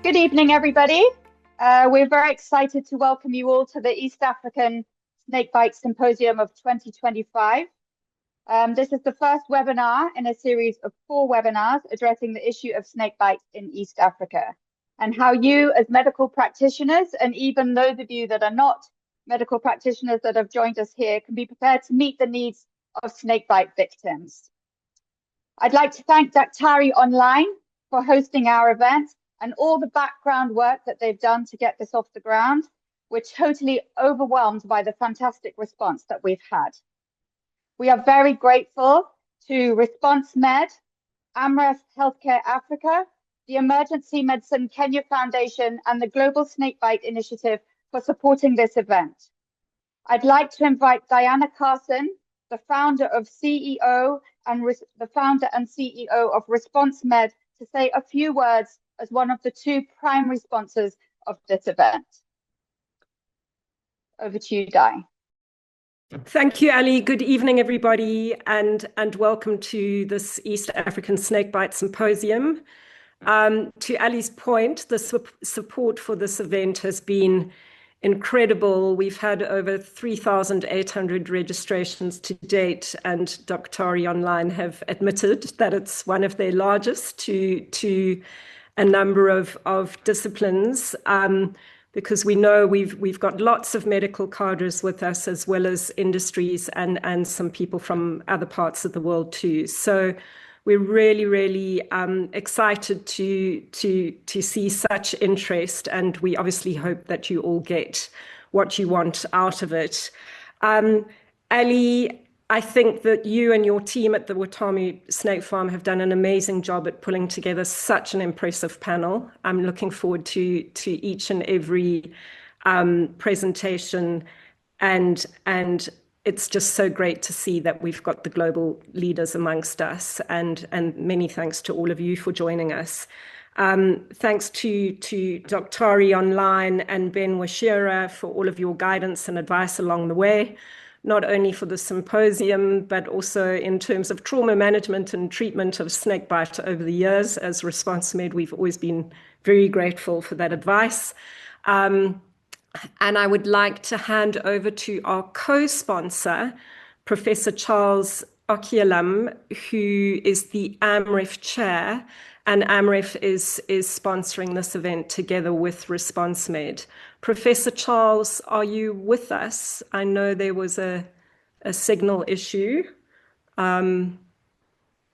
Good evening, everybody. We're very excited to welcome you all to the East African Snakebite Symposium of 2025. This is the first webinar in a series of 4 webinars addressing the issue of snakebite in East Africa and how you as medical practitioners, and even those of you that are not medical practitioners that have joined us here, can be prepared to meet the needs of snakebite victims. I'd like to thank Daktari Online for hosting our event and all the background work that they've done to get this off the ground. We're totally overwhelmed by the fantastic response that we've had. We are very grateful to Response Med, AMREF Healthcare Africa, the Emergency Medicine Kenya Foundation, and the Global Snakebite Initiative for supporting this event. I'd like to invite Diana Carson, the founder of CEO and the founder and CEO of Response Med, to say a few words as one of the 2 primary sponsors of this event. Over to you, Di. Thank you, Ali. Good evening, everybody, and welcome to this East African Snakebite Symposium. To Ali's point, the support for this event has been incredible. We've had over 3,800 registrations to date, and Daktari Online have admitted that it's one of their largest to a number of disciplines, because we know we've got lots of medical cadres with us, as well as industries and some people from other parts of the world too. So we're really excited to see such interest, and we obviously hope that you all get what you want out of it. Ali, I think that you and your team at the Watamu Snake Farm have done an amazing job at pulling together such an impressive panel. I'm looking forward to each and every presentation, and it's just so great to see that we've got the global leaders amongst us, and many thanks to all of you for joining us. Thanks to Daktari Online and Ben Washira for all of your guidance and advice along the way, not only for the symposium, but also in terms of trauma management and treatment of snakebite over the years. As Response Med, we've always been very grateful for that advice. And I would like to hand over to our co-sponsor, Professor Charles Okialam, who is the AMREF chair, and AMREF is sponsoring this event together with Response Med. Professor Charles, are you with us? I know there was a signal issue.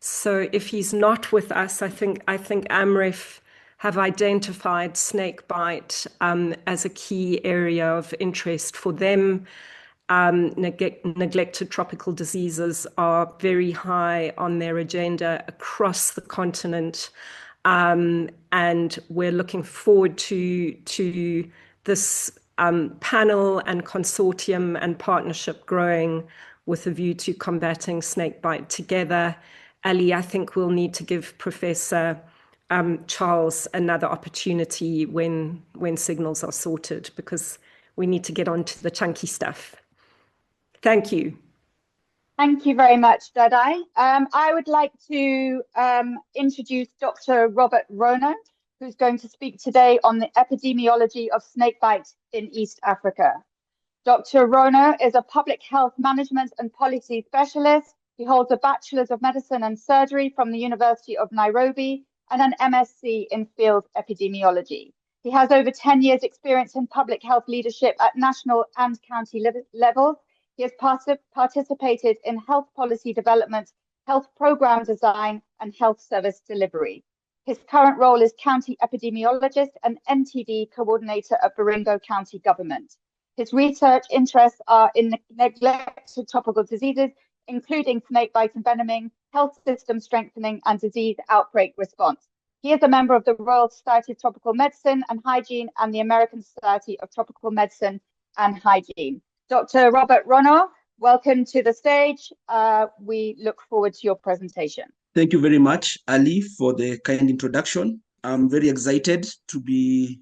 So if he's not with us, I think AMREF have identified snakebite as a key area of interest for them. Neglected tropical diseases are very high on their agenda across the continent, and we're looking forward to this panel and consortium and partnership growing with a view to combating snakebite together. Ali, I think we'll need to give Professor Charles another opportunity when signals are sorted, because we need to get on to the chunky stuff. Thank you. Thank you very much, Dadai. I would like to introduce Dr. Robert Rono, who's going to speak today on the epidemiology of snakebite in East Africa. Dr. Rono is a public health management and policy specialist. He holds a Bachelor's of Medicine and Surgery from the University of Nairobi and an MSc in field epidemiology. He has over 10 years experience in public health leadership at national and county levels. He has participated in health policy development, health program design, and health service delivery. His current role is county epidemiologist and NTD coordinator at Baringo County Government. His research interests are in neglected tropical diseases, including snakebite envenoming, health system strengthening, and disease outbreak response. He is a member of the Royal Society of Tropical Medicine and Hygiene and the American Society of Tropical Medicine and Hygiene. Dr. Robert Rono, welcome to the stage. We look forward to your presentation. Thank you very much, Ali, for the kind introduction. I'm very excited to be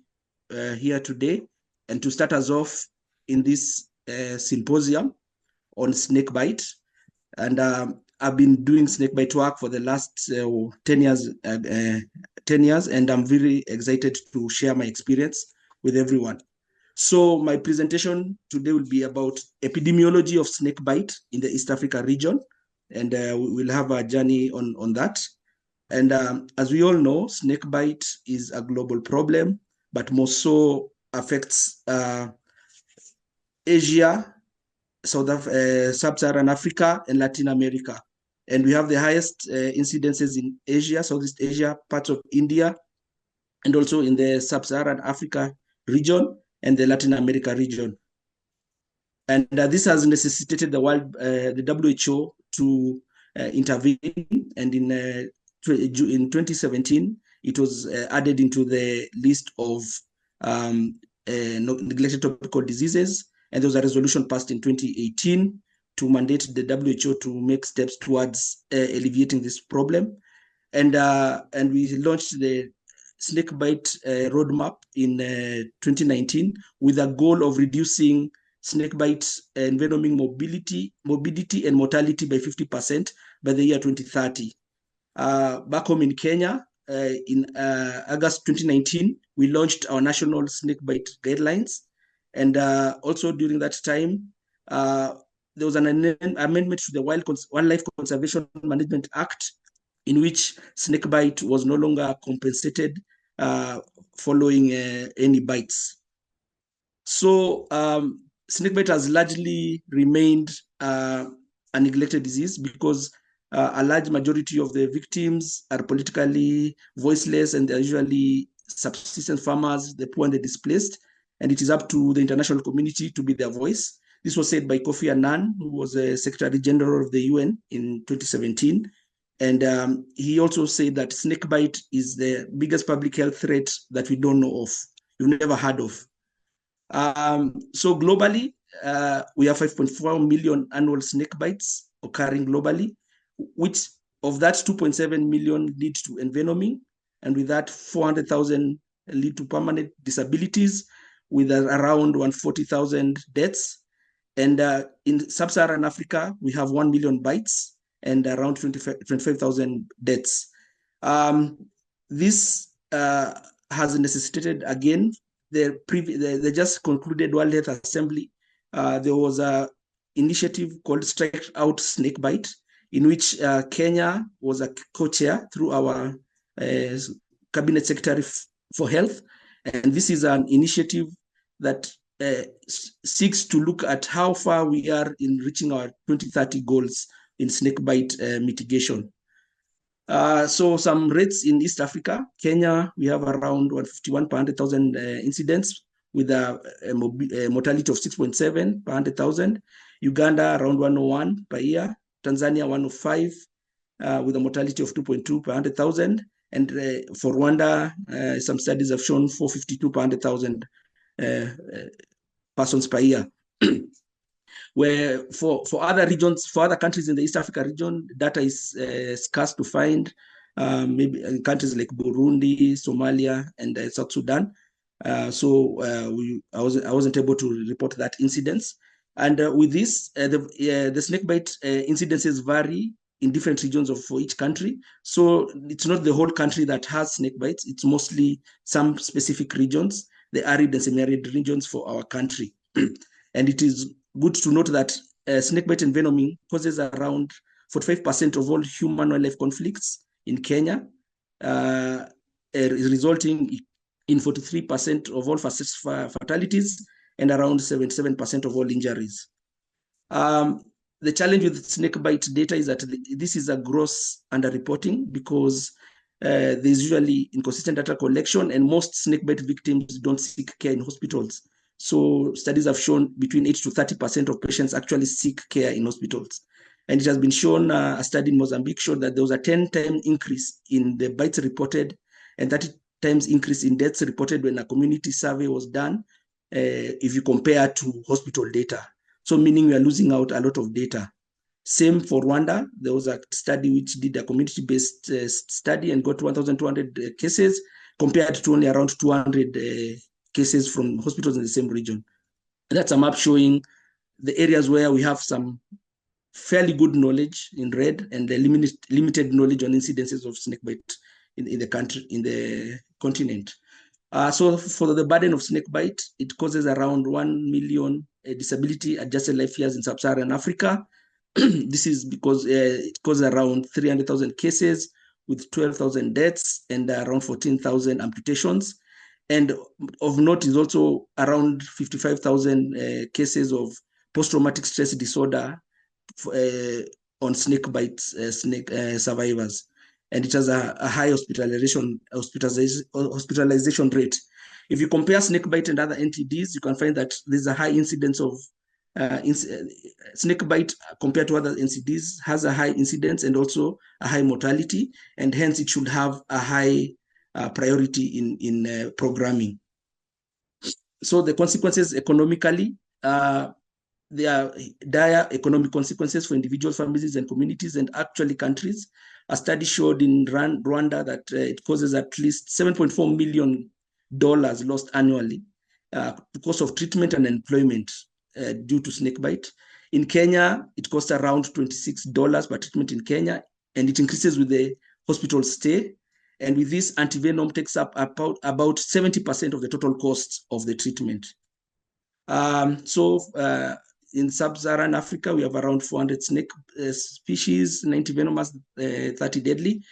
here today and to start us off in this symposium on snakebite. And I've been doing snakebite work for the last 10 years 10 years, and I'm very excited to share my experience with everyone. So my presentation today will be about epidemiology of snakebite in the East Africa region, and we'll have a journey on that. And as we all know, snakebite is a global problem, but more so affects Asia, Sub-Saharan Africa, and Latin America. And we have the highest incidences in Asia, Southeast Asia, parts of India, and also in the Sub-Saharan Africa region and the Latin America region. And this has necessitated the WHO to intervene. And in 2017, it was added into the list of neglected tropical diseases. And there was a resolution passed in 2018 to mandate the WHO to make steps towards alleviating this problem. And we launched the Snakebite roadmap in 2019 with a goal of reducing snakebite envenoming morbidity and mortality by 50% by the year 2030. Back home in Kenya, in August 2019, we launched our national snakebite guidelines. And also during that time, there was an amendment to the Wildlife Conservation Management Act, in which snakebite was no longer compensated following any bites. So snakebite has largely remained a neglected disease because a large majority of the victims are politically voiceless, and they're usually subsistence farmers, the poor and the displaced, and it is up to the international community to be their voice. This was said by Kofi Annan, who was the Secretary General of the UN in 2017. And he also said that snakebite is the biggest public health threat that we don't know of, you've never heard of. So globally, we have 5.4 million annual snakebites occurring globally, which of that 2.7 million lead to envenoming, and with that 400,000 lead to permanent disabilities, with around 140,000 deaths. And in Sub-Saharan Africa, we have 1 million bites and around 25,000 deaths. This has necessitated, again, the just concluded World Health Assembly. There was an initiative called Strike Out Snakebite, in which Kenya was a co-chair through our Cabinet Secretary for Health. And this is an initiative that seeks to look at how far we are in reaching our 2030 goals in snakebite mitigation. So some rates in East Africa: Kenya, we have around 151 per 100,000 incidents, with a mortality of 6.7 per 100,000. Uganda, around 101 per year. Tanzania, 105, with a mortality of 2.2 per 100,000. And for Rwanda, some studies have shown 452 per 100,000 persons per year. Where for other regions, for other countries in the East Africa region, data is scarce to find, maybe in countries like Burundi, Somalia, and South Sudan. So I wasn't able to report that incidence. And with this, the snakebite incidences vary in different regions for each country. So it's not the whole country that has snakebites. It's mostly some specific regions, the arid and semi-arid regions for our country. And it is good to note that snakebite envenoming causes around 45% of all human-wildlife conflicts in Kenya, resulting in 43% of all fatalities and around 77% of all injuries. The challenge with snakebite data is that this is a gross underreporting, because there's usually inconsistent data collection, and most snakebite victims don't seek care in hospitals. So studies have shown between 8 to 30% of patients actually seek care in hospitals. And it has been shown, a study in Mozambique showed that there was a 10-time increase in the bites reported and 30 times increase in deaths reported when a community survey was done, if you compare to hospital data. So meaning we are losing out a lot of data. Same for Rwanda. There was a study which did a community-based study and got 1,200 cases compared to only around 200 cases from hospitals in the same region. And that's a map showing the areas where we have some fairly good knowledge in red and the limited knowledge on incidences of snakebite in the country, in the continent. So for the burden of snakebite, it causes around 1 million disability-adjusted life years in sub-Saharan Africa. This is because it causes around 300,000 cases with 12,000 deaths and around 14,000 amputations. And of note is also around 55,000 cases of post-traumatic stress disorder on snakebite snake survivors. And it has a high hospitalization rate. If you compare snakebite and other NTDs, you can find that there's a high incidence of snakebite compared to other NCDs has a high incidence and also a high mortality, and hence it should have a high priority in programming. So the consequences economically, there are dire economic consequences for individual families and communities and actually countries. A study showed in Rwanda that it causes at least $7.4 million lost annually because of treatment and employment due to snakebite. In Kenya, it costs around $26 per treatment in Kenya, and it increases with the hospital stay. And with this, antivenom takes up about 70% of the total cost of the treatment. In sub-Saharan Africa, we have around 400 snake species, 90 venomous, 30 deadly.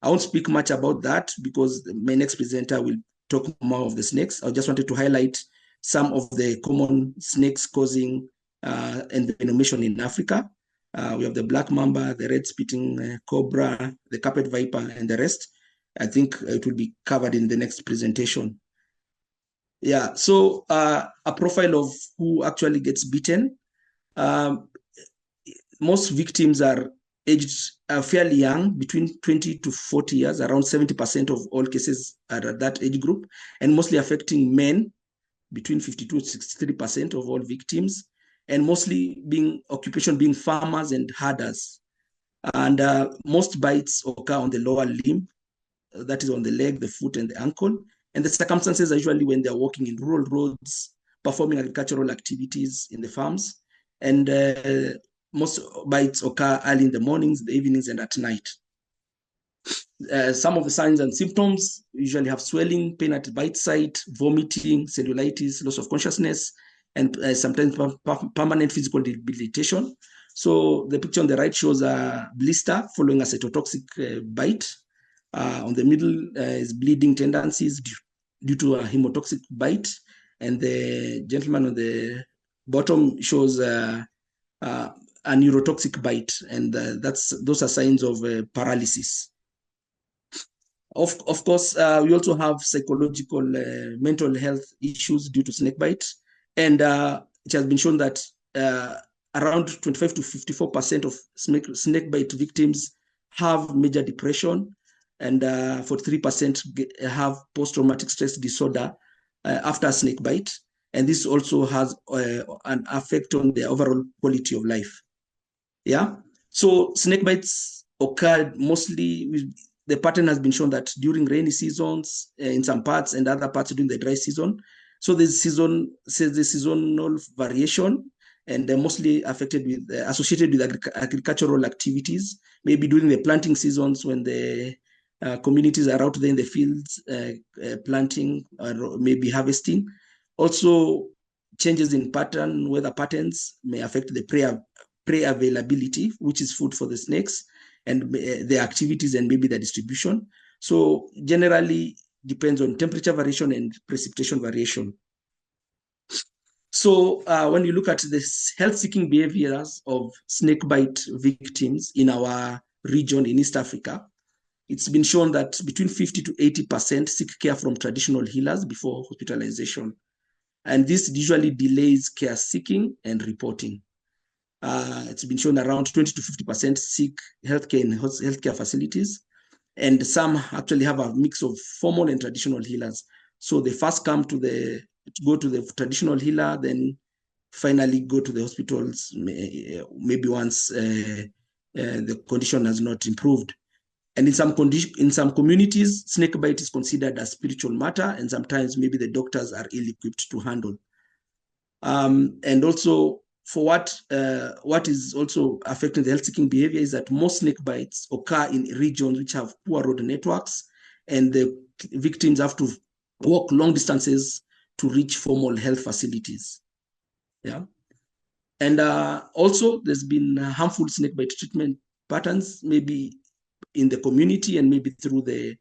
I won't speak much about that because my next presenter will talk more of the snakes. I just wanted to highlight some of the common snakes causing envenomation in Africa. We have the black mamba, the red spitting cobra, the carpet viper, and the rest. I think it will be covered in the next presentation. Yeah, so a profile of who actually gets bitten. Most victims are aged fairly young, between 20 to 40 years. Around 70% of all cases are at that age group, and mostly affecting men, between 52 to 63% of all victims, and mostly occupation being farmers and herders. And most bites occur on the lower limb, that is on the leg, the foot, and the ankle. And the circumstances are usually when they're walking in rural roads, performing agricultural activities in the farms. And most bites occur early in the mornings, the evenings, and at night. Some of the signs and symptoms usually have swelling, pain at the bite site, vomiting, cellulitis, loss of consciousness, and sometimes permanent physical debilitation. So the picture on the right shows a blister following a cytotoxic bite. On the middle is bleeding tendencies due to a hemotoxic bite. And the gentleman on the bottom shows a neurotoxic bite. And those are signs of paralysis. Of course, we also have psychological mental health issues due to snakebite. And it has been shown that around 25 to 54% of snakebite victims have major depression, and 43% have post-traumatic stress disorder after a snakebite. And this also has an effect on the overall quality of life. Yeah. So snakebites occur mostly the pattern has been shown that during rainy seasons in some parts and other parts during the dry season. So there's seasonal variation, and they're mostly associated with agricultural activities, maybe during the planting seasons when the communities are out there in the fields planting or maybe harvesting. Also, changes in weather patterns may affect the prey availability, which is food for the snakes, and their activities and maybe their distribution. So generally depends on temperature variation and precipitation variation. So when you look at the health-seeking behaviors of snakebite victims in our region in East Africa, it's been shown that between 50 to 80% seek care from traditional healers before hospitalization. And this usually delays care seeking and reporting. It's been shown around 20 to 50% seek healthcare in healthcare facilities. And some actually have a mix of formal and traditional healers. So they first go to the traditional healer, then finally go to the hospitals, maybe once the condition has not improved. And in some communities, snakebite is considered a spiritual matter, and sometimes maybe the doctors are ill-equipped to handle. And also, for what is also affecting the health-seeking behavior is that most snakebites occur in regions which have poor road networks, and the victims have to walk long distances to reach formal health facilities. Yeah. And also, there's been harmful snakebite treatment patterns, maybe in the community and maybe through the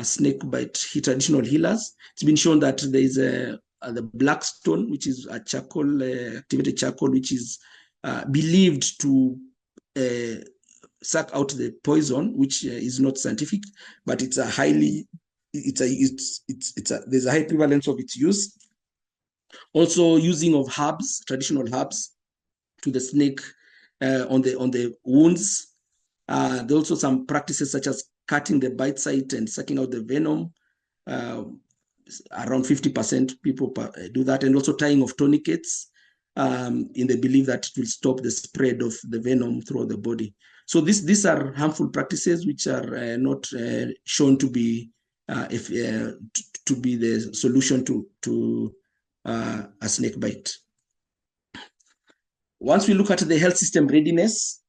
snakebite traditional healers. It's been shown that there is the blackstone, which is a charcoal, activated charcoal, which is believed to suck out the poison, which is not scientific, but it's a highly, there's a high prevalence of its use. Also, using of herbs, traditional herbs, to the snake on the wounds. There are also some practices such as cutting the bite site and sucking out the venom. Around 50% people do that, and also tying of tourniquets in the belief that it will stop the spread of the venom throughout the body. So these are harmful practices which are not shown to be the solution to a snake bite. Once we look at the health system readiness,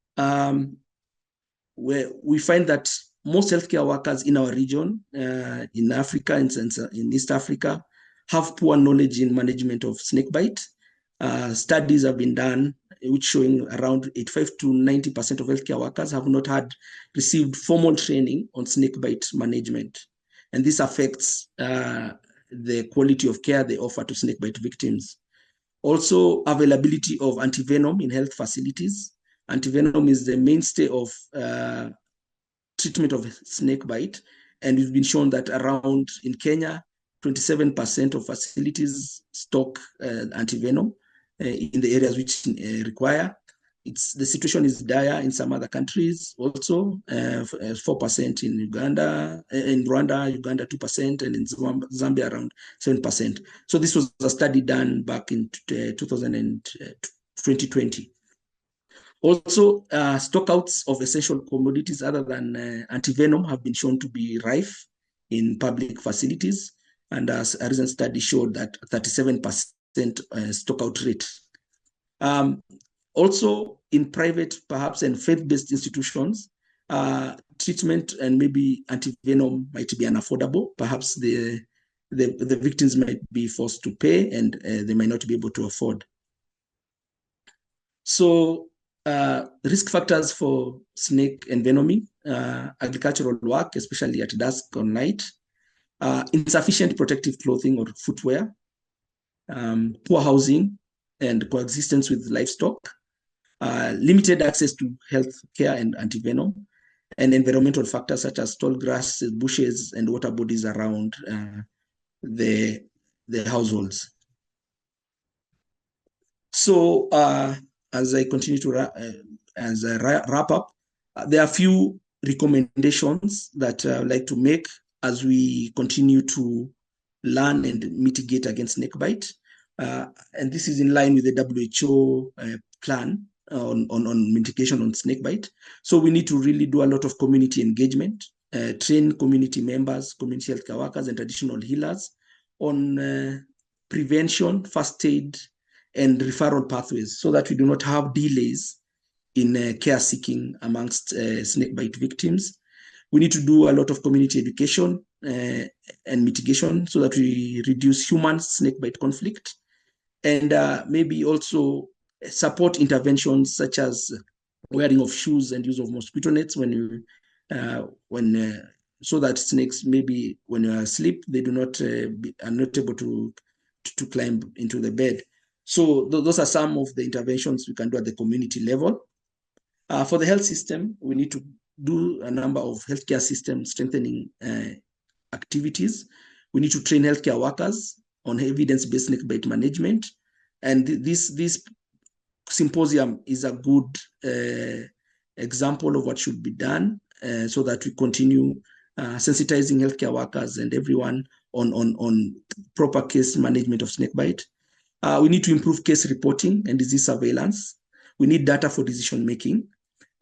where we find that most healthcare workers in our region, in Africa and in East Africa, have poor knowledge in management of snakebite. Studies have been done which showing around 85 to 90% of healthcare workers have not received formal training on snakebite management. And this affects the quality of care they offer to snakebite victims. Also, availability of antivenom in health facilities. Antivenom is the mainstay of treatment of snakebite, and it's been shown that around in Kenya, 27% of facilities stock antivenom in the areas which require. The situation is dire in some other countries also, 4% in Uganda, in Rwanda, Uganda 2%, and in Zambia around 7%. So this was a study done back in 2020. Also, stockouts of essential commodities other than antivenom have been shown to be rife in public facilities, and as a recent study showed that 37% stockout rate. Also, in private, perhaps, and faith-based institutions, treatment and maybe antivenom might be unaffordable. Perhaps the victims might be forced to pay, and they might not be able to afford. So, risk factors for snake envenoming, agricultural work, especially at dusk or night, insufficient protective clothing or footwear, poor housing and coexistence with livestock, limited access to health care and antivenom, and environmental factors such as tall grass, bushes, and water bodies around the households. So as I continue to wrap up, there are a few recommendations that I would like to make as we continue to learn and mitigate against snakebite. And this is in line with the WHO plan on mitigation on snakebite. So we need to really do a lot of community engagement, train community members, community healthcare workers, and traditional healers on prevention, first aid, and referral pathways, so that we do not have delays in care seeking amongst snakebite victims. We need to do a lot of community education and mitigation so that we reduce human snakebite conflict, and maybe also support interventions such as wearing of shoes and use of mosquito nets so that snakes, maybe when you are asleep, they are not able to climb into the bed. So those are some of the interventions we can do at the community level. For the health system, we need to do a number of healthcare system strengthening activities. We need to train healthcare workers on evidence-based snakebite management. And this symposium is a good example of what should be done so that we continue sensitizing healthcare workers and everyone on proper case management of snakebite. We need to improve case reporting and disease surveillance. We need data for decision making.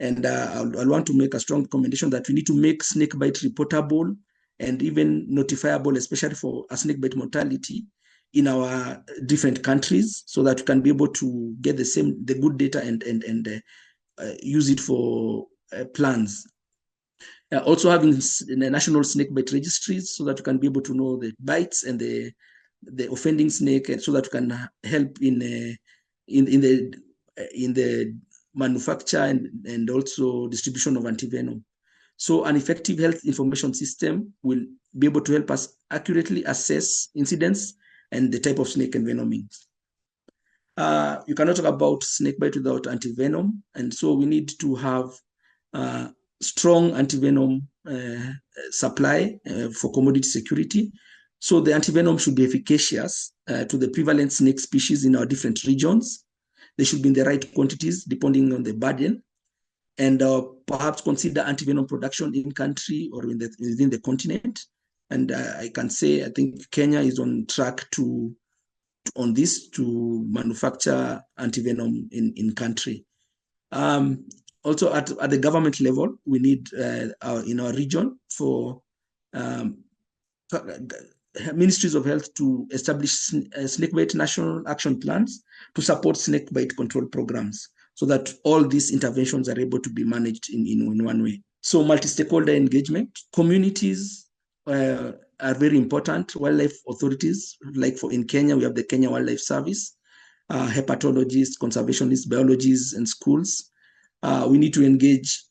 And I want to make a strong recommendation that we need to make snakebite reportable and even notifiable, especially for a snakebite mortality in our different countries, so that we can be able to get the good data and use it for plans. Also having the national snakebite registries so that we can be able to know the bites and the offending snake, and so that we can help in the manufacture and also distribution of antivenom. So an effective health information system will be able to help us accurately assess incidents and the type of snake envenoming. You cannot talk about snakebite without antivenom, and so we need to have strong antivenom supply for commodity security. So the antivenom should be efficacious to the prevalent snake species in our different regions. They should be in the right quantities depending on the burden, and perhaps consider antivenom production in country or within the continent. And I can say, I think Kenya is on track to manufacture antivenom in country. Also at the government level, we need in our region for ministries of health to establish snakebite national action plans to support snakebite control programs, so that all these interventions are able to be managed in one way. So multi-stakeholder engagement, communities are very important. Wildlife authorities, like in Kenya, we have the Kenya Wildlife Service, hepatologists, conservationists, biologists, and schools. We need to engage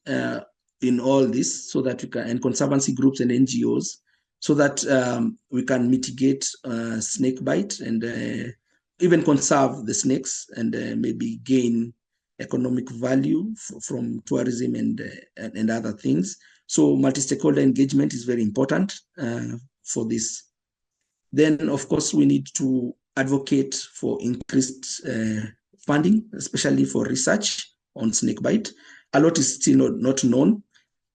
in all this so that we can, and conservancy groups and NGOs, so that we can mitigate snakebite and even conserve the snakes and maybe gain economic value from tourism and other things. So multi-stakeholder engagement is very important for this. Then, of course, we need to advocate for increased funding, especially for research on snakebite. A lot is still not known,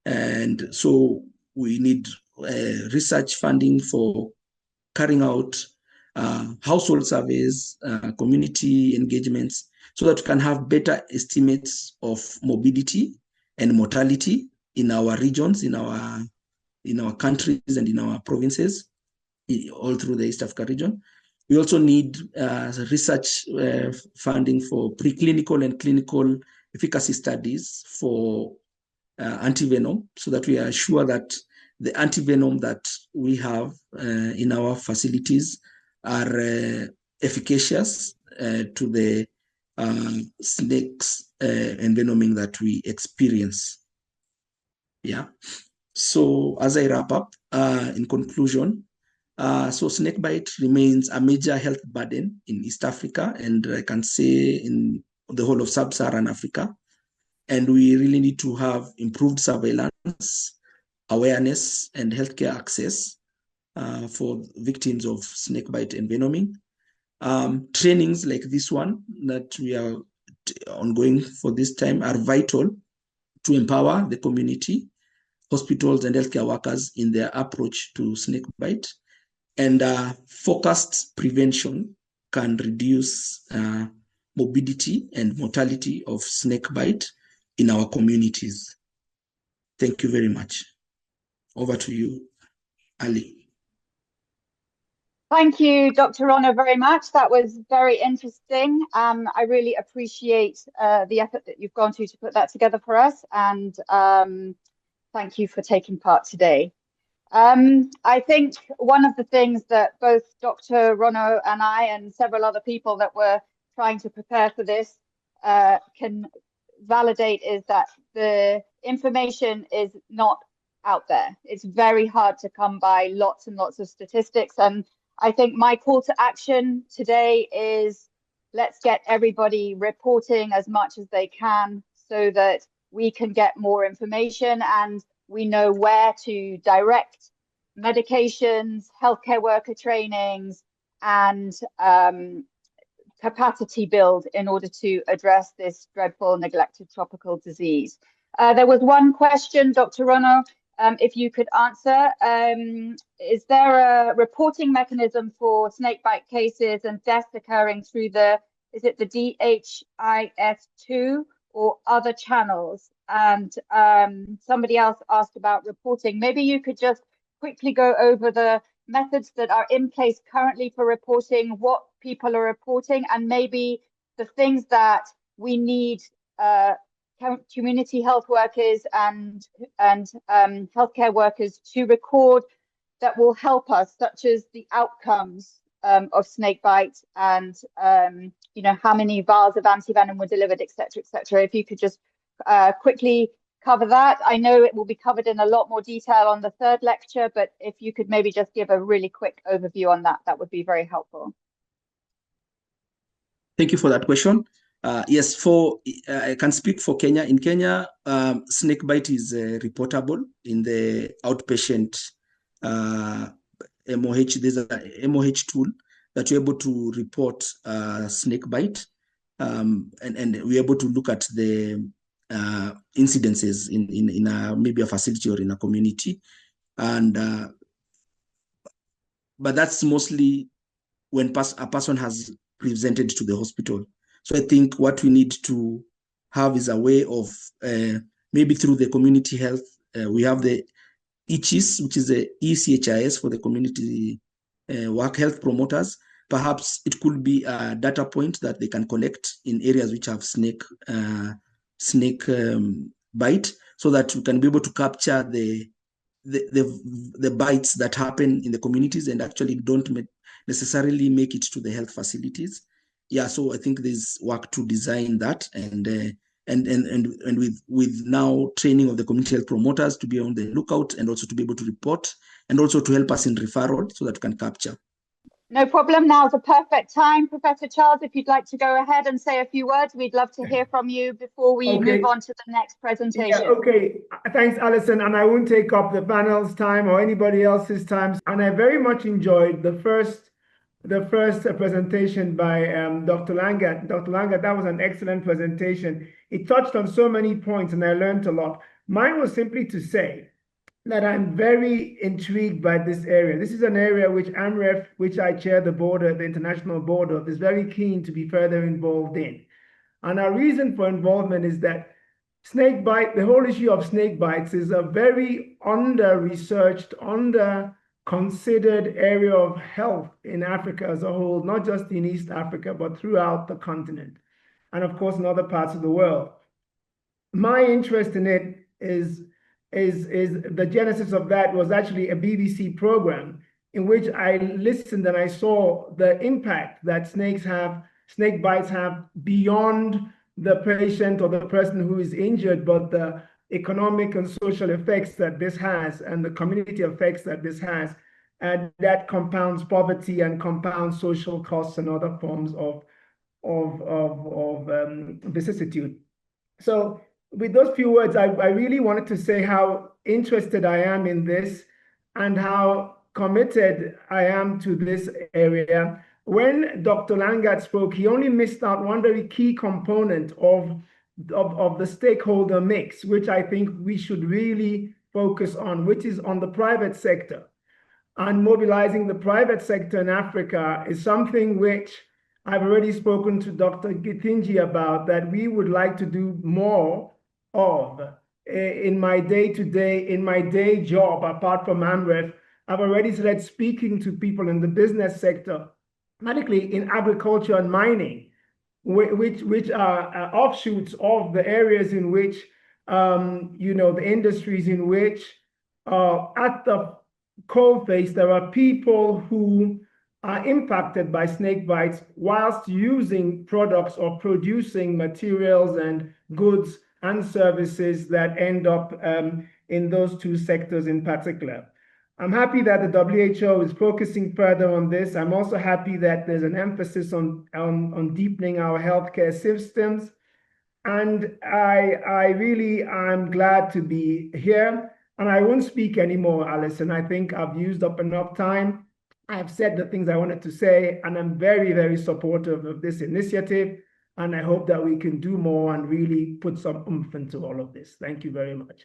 and so we need research funding for carrying out household surveys, community engagements, so that we can have better estimates of morbidity and mortality in our regions, in our countries, and in our provinces, all through the East Africa region. We also need research funding for preclinical and clinical efficacy studies for antivenom, so that we are sure that the antivenom that we have in our facilities are efficacious to the snakes envenoming that we experience. Yeah. So as I wrap up, in conclusion, so snakebite remains a major health burden in East Africa, and I can say in the whole of sub-Saharan Africa. And we really need to have improved surveillance, awareness, and healthcare access for victims of snakebite envenoming. Trainings like this one that we are ongoing for this time are vital to empower the community, hospitals, and healthcare workers in their approach to snakebite. And focused prevention can reduce morbidity and mortality of snakebite in our communities. Thank you very much. Over to you, Ali. Thank you, Dr. Rono, very much. That was very interesting. I really appreciate the effort that you've gone to put that together for us, and thank you for taking part today. I think one of the things that both Dr. Rono and I and several other people that were trying to prepare for this can validate is that the information is not out there. It's very hard to come by lots and lots of statistics. And I think my call to action today is let's get everybody reporting as much as they can so that we can get more information and we know where to direct medications, healthcare worker trainings, and capacity build in order to address this dreadful neglected tropical disease. There was one question, Dr. Rono, if you could answer. Is there a reporting mechanism for snakebite cases and deaths occurring through is it the DHIS2 or other channels? And somebody else asked about reporting. Maybe you could just quickly go over the methods that are in place currently for reporting, what people are reporting, and maybe the things that we need community health workers and healthcare workers to record that will help us, such as the outcomes of snakebite and how many vials of antivenom were delivered, etc., etc. If you could just quickly cover that. I know it will be covered in a lot more detail on the third lecture, but if you could maybe just give a really quick overview on that, that would be very helpful. Thank you for that question. Yes, I can speak for Kenya. In Kenya, snakebite is reportable in the outpatient MOH. There's a MOH tool that you're able to report snakebite, and we're able to look at the incidences in maybe a facility or in a community, but that's mostly when a person has presented to the hospital. So I think what we need to have is a way of maybe through the community health. We have the ECHIS, which is the ECHIS for the community work health promoters. Perhaps it could be a data point that they can collect in areas which have snake bite, so that we can be able to capture the bites that happen in the communities and actually don't necessarily make it to the health facilities. Yeah, so I think there's work to design that, and with now training of the community health promoters to be on the lookout and also to be able to report and also to help us in referral so that we can capture. No problem. Now's the perfect time, Professor Charles. If you'd like to go ahead and say a few words, we'd love to hear from you before we move on to the next presentation. Yeah, okay. Thanks, Alison. And I won't take up the panel's time or anybody else's time. And I very much enjoyed the first presentation by Dr. Langat. Dr. Langat, that was an excellent presentation. It touched on so many points and I learned a lot. Mine was simply to say that I'm very intrigued by this area. This is an area which AMREF, which I chair the international board of, is very keen to be further involved in. And our reason for involvement is that snakebite, the whole issue of snake bites is a very under-researched, under-considered area of health in Africa as a whole, not just in East Africa, but throughout the continent, and of course in other parts of the world. My interest in it is the genesis of that was actually a BBC program in which I listened and I saw the impact that snake bites have beyond the patient or the person who is injured, but the economic and social effects that this has and the community effects that this has, and that compounds poverty and compounds social costs and other forms of vicissitude. So with those few words, I really wanted to say how interested I am in this and how committed I am to this area. When Dr. Langat spoke, he only missed out one very key component of the stakeholder mix, which I think we should really focus on, which is on the private sector. And mobilizing the private sector in Africa is something which I've already spoken to Dr. Gitinji about, that we would like to do more of. In my day job, apart from AMREF, I've already started speaking to people in the business sector, particularly in agriculture and mining, which are offshoots of the areas in which, the industries in which at the coalface, there are people who are impacted by snake bites whilst using products or producing materials and goods and services that end up in those two sectors in particular. I'm happy that the WHO is focusing further on this. I'm also happy that there's an emphasis on deepening our healthcare systems. And I really am glad to be here. And I won't speak anymore, Alison. I think I've used up enough time. I've said the things I wanted to say, and I'm very, very supportive of this initiative. And I hope that we can do more and really put some oomph into all of this. Thank you very much.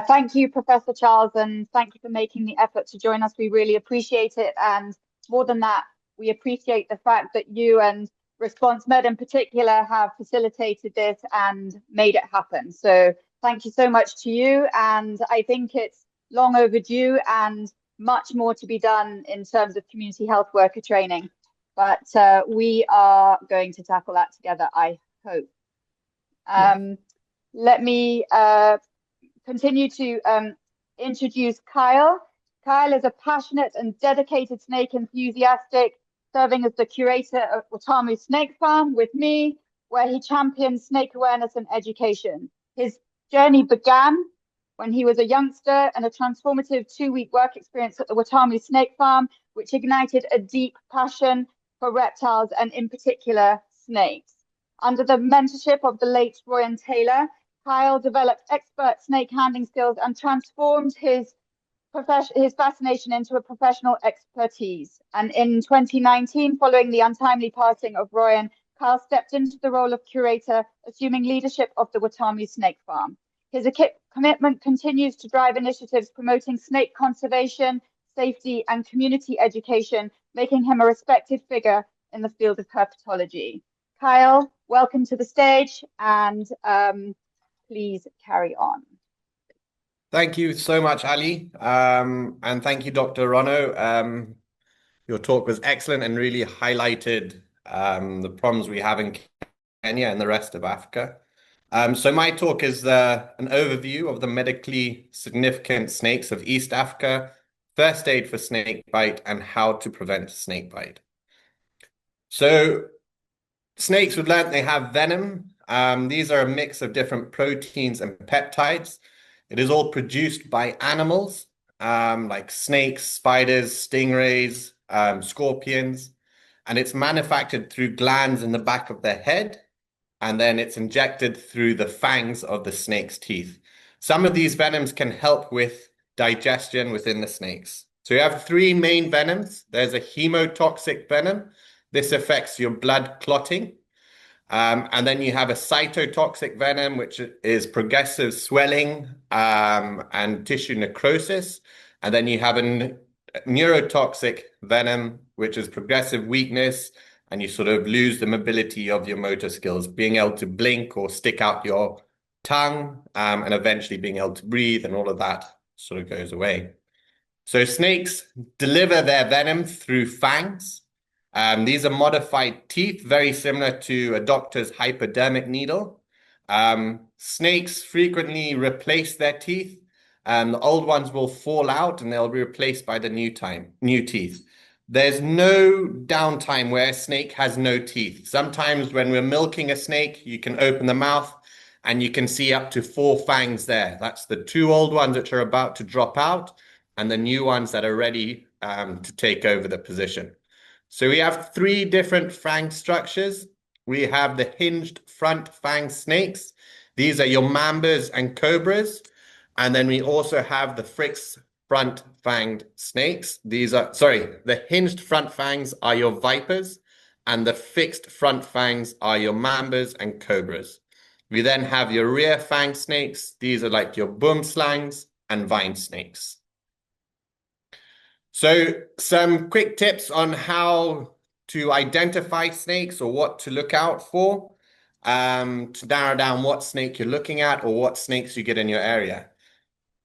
Thank you, Professor Charles, and thank you for making the effort to join us. We really appreciate it. And more than that, we appreciate the fact that you and Response Med in particular have facilitated this and made it happen. So thank you so much to you. And I think it's long overdue and much more to be done in terms of community health worker training. But we are going to tackle that together, I hope. Let me continue to introduce Kyle. Kyle is a passionate and dedicated snake enthusiastic, serving as the curator of Watamu Snake Farm with me, where he champions snake awareness and education. His journey began when he was a youngster and a transformative 2-week work experience at the Watamu Snake Farm, which ignited a deep passion for reptiles and in particular snakes. Under the mentorship of the late Royan Taylor, Kyle developed expert snake handling skills and transformed his fascination into a professional expertise. And in 2019, following the untimely passing of Royan, Kyle stepped into the role of curator, assuming leadership of the Watamu Snake Farm. His commitment continues to drive initiatives promoting snake conservation, safety, and community education, making him a respected figure in the field of herpetology. Kyle, welcome to the stage, and please carry on. Thank you so much, Ali. And thank you, Dr. Rono. Your talk was excellent and really highlighted the problems we have in Kenya and the rest of Africa. So my talk is an overview of the medically significant snakes of East Africa, first aid for snakebite, and how to prevent snakebite. So snakes, we've learned they have venom. These are a mix of different proteins and peptides. It is all produced by animals, like snakes, spiders, stingrays, scorpions, and it's manufactured through glands in the back of the head, and then it's injected through the fangs of the snake's teeth. Some of these venoms can help with digestion within the snakes. So you have 3 main venoms. There's a hemotoxic venom. This affects your blood clotting. And then you have a cytotoxic venom, which is progressive swelling and tissue necrosis. And then you have a neurotoxic venom, which is progressive weakness, and you sort of lose the mobility of your motor skills, being able to blink or stick out your tongue, and eventually being able to breathe, and all of that sort of goes away. So snakes deliver their venom through fangs. These are modified teeth, very similar to a doctor's hypodermic needle. Snakes frequently replace their teeth. The old ones will fall out and they'll be replaced by the new teeth. There's no downtime where a snake has no teeth. Sometimes when we're milking a snake, you can open the mouth and you can see up to 4 fangs there. That's the 2 old ones which are about to drop out and the new ones that are ready to take over the position. So we have 3 different fang structures. We have the hinged front fang snakes. These are your mambas and cobras. And then we also have the fixed front fanged snakes. The hinged front fangs are your vipers, and the fixed front fangs are your mambas and cobras. We then have your rear fang snakes. These are like your boomslangs and vine snakes. So some quick tips on how to identify snakes or what to look out for to narrow down what snake you're looking at or what snakes you get in your area.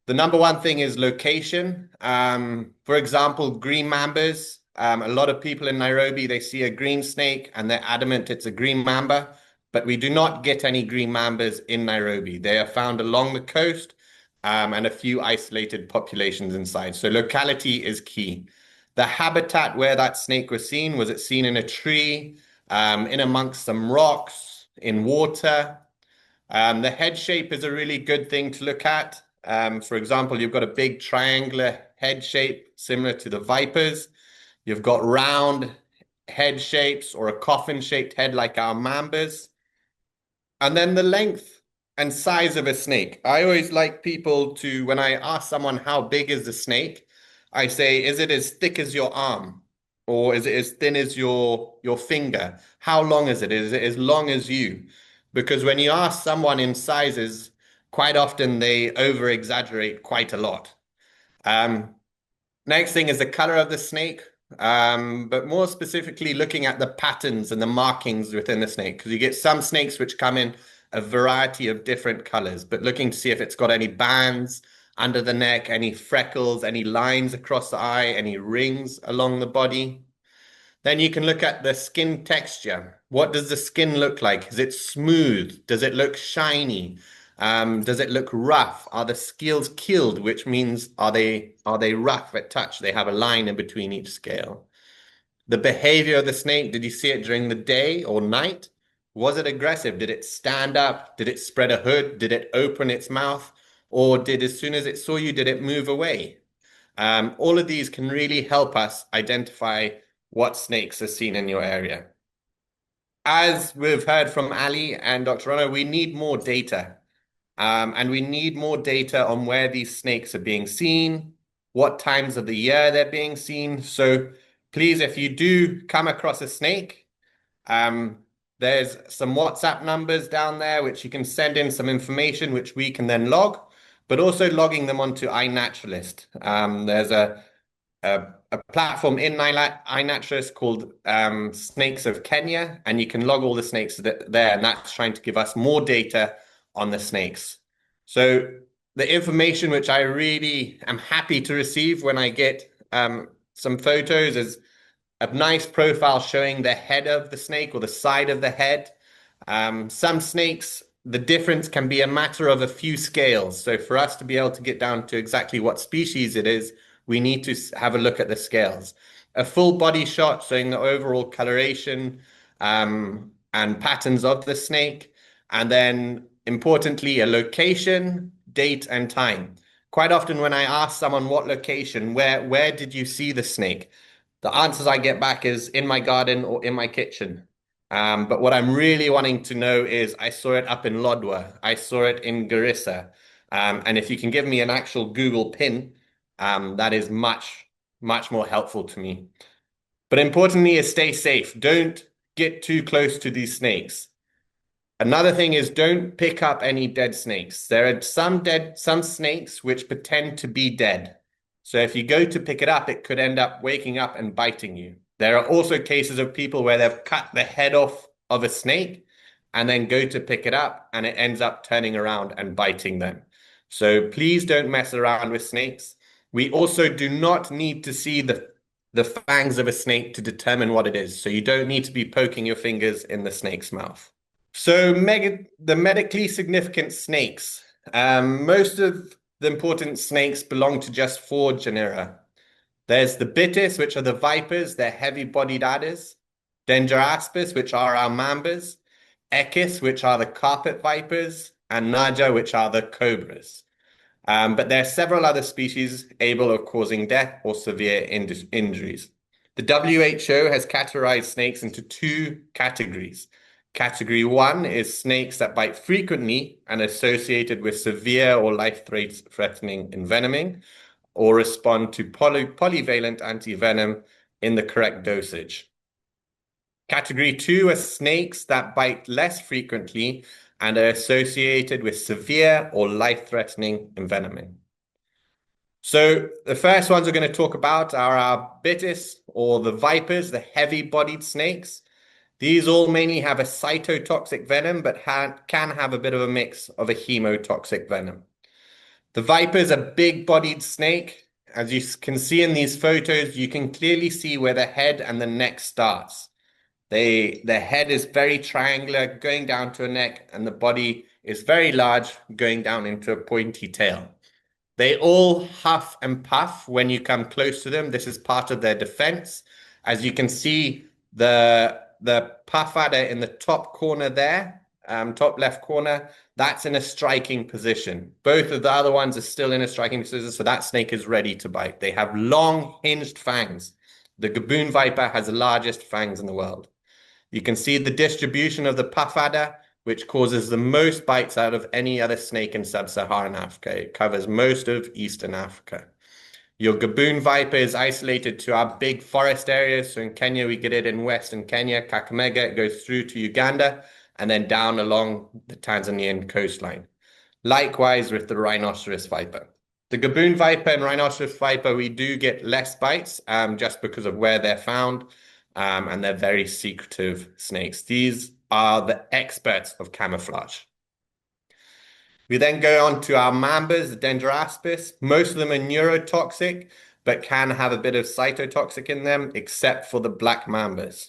The number one thing is location. For example, green mambas. A lot of people in Nairobi, they see a green snake and they're adamant it's a green mamba, but we do not get any green mambas in Nairobi. They are found along the coast and a few isolated populations inside. So locality is key. The habitat where that snake was seen it seen in a tree, in amongst some rocks, in water? The head shape is a really good thing to look at. For example, you've got a big triangular head shape similar to the vipers. You've got round head shapes or a coffin-shaped head like our mambas. And then the length and size of a snake. I always like people to, when I ask someone how big is the snake, I say, is it as thick as your arm? Or is it as thin as your finger? How long is it? Is it as long as you? Because when you ask someone in sizes, quite often they over-exaggerate quite a lot. Next thing is the color of the snake, but more specifically looking at the patterns and the markings within the snake, because you get some snakes which come in a variety of different colors, but looking to see if it's got any bands under the neck, any freckles, any lines across the eye, any rings along the body. Then you can look at the skin texture. What does the skin look like? Is it smooth? Does it look shiny? Does it look rough? Are the scales keeled, which means are they rough at touch? They have a line in between each scale. The behavior of the snake, did you see it during the day or night? Was it aggressive? Did it stand up? Did it spread a hood? Did it open its mouth? Or did, as soon as it saw you, did it move away? All of these can really help us identify what snakes are seen in your area. As we've heard from Ali and Dr. Rono, we need more data. And we need more data on where these snakes are being seen, what times of the year they're being seen. So please, if you do come across a snake, there's some WhatsApp numbers down there which you can send in some information which we can then log, but also logging them onto iNaturalist. There's a platform in iNaturalist called Snakes of Kenya, and you can log all the snakes there, and that's trying to give us more data on the snakes. So the information which I really am happy to receive when I get some photos is a nice profile showing the head of the snake or the side of the head. Some snakes, the difference can be a matter of a few scales. So for us to be able to get down to exactly what species it is, we need to have a look at the scales. A full body shot showing the overall coloration and patterns of the snake. And then importantly, a location, date, and time. Quite often when I ask someone what location, where did you see the snake? The answers I get back is in my garden or in my kitchen. But what I'm really wanting to know is I saw it up in Lodwar. I saw it in Garissa. And if you can give me an actual Google pin, that is much, much more helpful to me. But importantly is stay safe. Don't get too close to these snakes. Another thing is don't pick up any dead snakes. There are some snakes which pretend to be dead. So if you go to pick it up, it could end up waking up and biting you. There are also cases of people where they've cut the head off of a snake and then go to pick it up and it ends up turning around and biting them. So please don't mess around with snakes. We also do not need to see the fangs of a snake to determine what it is. So you don't need to be poking your fingers in the snake's mouth. So the medically significant snakes. Most of the important snakes belong to just 4 genera. There's the Bitis, which are the vipers, they're heavy-bodied adders. Dendroaspis, which are our mambas. Echis, which are the carpet vipers. And Naja, which are the cobras. But there are several other species able of causing death or severe injuries. The WHO has categorized snakes into 2 categories. Category 1 is snakes that bite frequently and associated with severe or life-threatening envenoming or respond to polyvalent antivenom in the correct dosage. Category 2 are snakes that bite less frequently and are associated with severe or life-threatening envenoming. So the first ones we're going to talk about are our Bitis or the vipers, the heavy-bodied snakes. These all mainly have a cytotoxic venom, but can have a bit of a mix of a hemotoxic venom. The viper is a big-bodied snake. As you can see in these photos, you can clearly see where the head and the neck starts. The head is very triangular, going down to a neck, and the body is very large, going down into a pointy tail. They all huff and puff when you come close to them. This is part of their defense. As you can see, the puff adder in the top corner there, top left corner, that's in a striking position. Both of the other ones are still in a striking position, so that snake is ready to bite. They have long hinged fangs. The Gaboon viper has the largest fangs in the world. You can see the distribution of the puff adder, which causes the most bites out of any other snake in sub-Saharan Africa. It covers most of Eastern Africa. Your Gaboon viper is isolated to our big forest areas. So in Kenya, we get it in Western Kenya, Kakamega. It goes through to Uganda and then down along the Tanzanian coastline. Likewise with the rhinoceros viper. The Gaboon viper and rhinoceros viper, we do get less bites just because of where they're found, and they're very secretive snakes. These are the experts of camouflage. We then go on to our mambas, the Dendroaspis. Most of them are neurotoxic, but can have a bit of cytotoxic in them, except for the black mambas.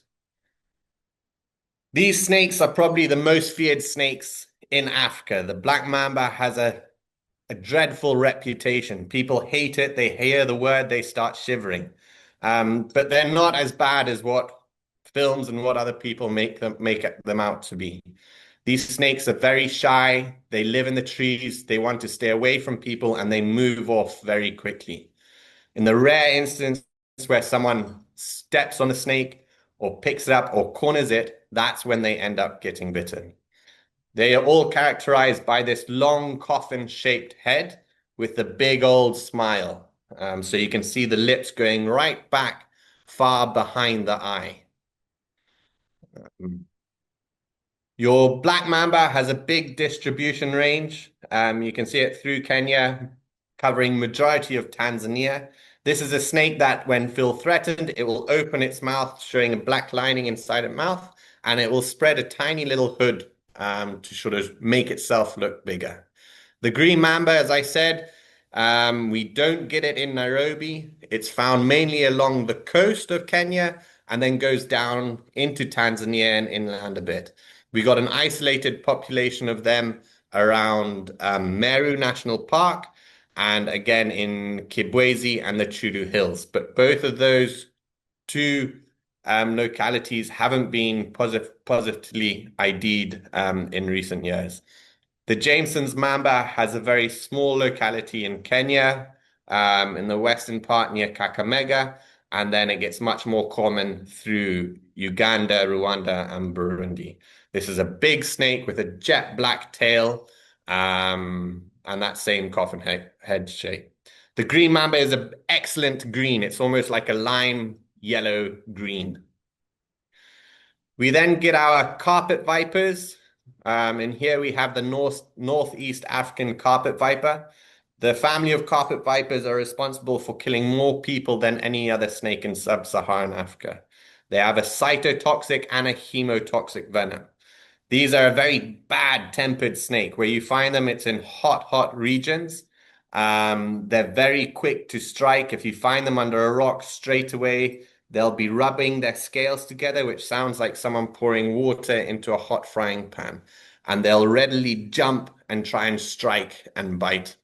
These snakes are probably the most feared snakes in Africa. The black mamba has a dreadful reputation. People hate it. They hear the word, they start shivering. But they're not as bad as what films and what other people make them out to be. These snakes are very shy. They live in the trees. They want to stay away from people, and they move off very quickly. In the rare instance where someone steps on a snake or picks it up or corners it, that's when they end up getting bitten. They are all characterized by this long coffin-shaped head with a big old smile. So you can see the lips going right back far behind the eye. Your black mamba has a big distribution range. You can see it through Kenya, covering majority of Tanzania. This is a snake that, when feel threatened, it will open its mouth, showing a black lining inside its mouth, and it will spread a tiny little hood to sort of make itself look bigger. The green mamba, as I said, we don't get it in Nairobi. It's found mainly along the coast of Kenya and then goes down into Tanzania and inland a bit. We got an isolated population of them around Meru National Park, and again in Kibwezi and the Chudu Hills. But both of those two localities haven't been positively ID'd in recent years. The Jameson's mamba has a very small locality in Kenya, in the western part near Kakamega, and then it gets much more common through Uganda, Rwanda, and Burundi. This is a big snake with a jet black tail, and that same coffin head shape. The green mamba is an excellent green. It's almost like a lime yellow green. We then get our carpet vipers. And here we have the northeast African carpet viper. The family of carpet vipers are responsible for killing more people than any other snake in sub-Saharan Africa. They have a cytotoxic and a hemotoxic venom. These are a very bad-tempered snake. Where you find them, it's in hot regions. They're very quick to strike. If you find them under a rock, straight away, they'll be rubbing their scales together, which sounds like someone pouring water into a hot frying pan. And they'll readily jump and try and strike and bite.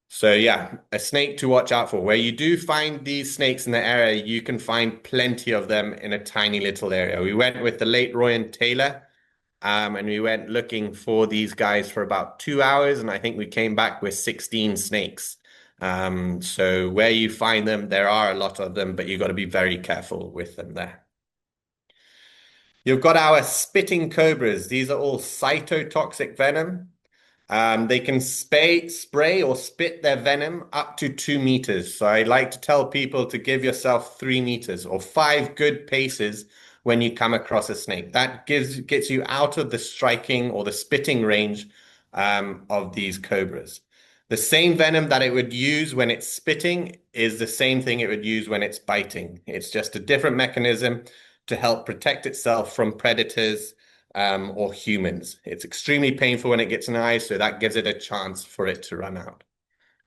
So yeah, a snake to watch out for. Where you do find these snakes in the area, you can find plenty of them in a tiny little area. We went with the late Royan Taylor, and we went looking for these guys for about 2 hours, and I think we came back with 16 snakes. So where you find them, there are a lot of them, but you've got to be very careful with them there. You've got our spitting cobras. These are all cytotoxic venom. They can spray or spit their venom up to 2 meters. So I like to tell people to give yourself 3 meters or 5 good paces when you come across a snake. That gets you out of the striking or the spitting range of these cobras. The same venom that it would use when it's spitting is the same thing it would use when it's biting. It's just a different mechanism to help protect itself from predators or humans. It's extremely painful when it gets in the eye, so that gives it a chance for it to run out.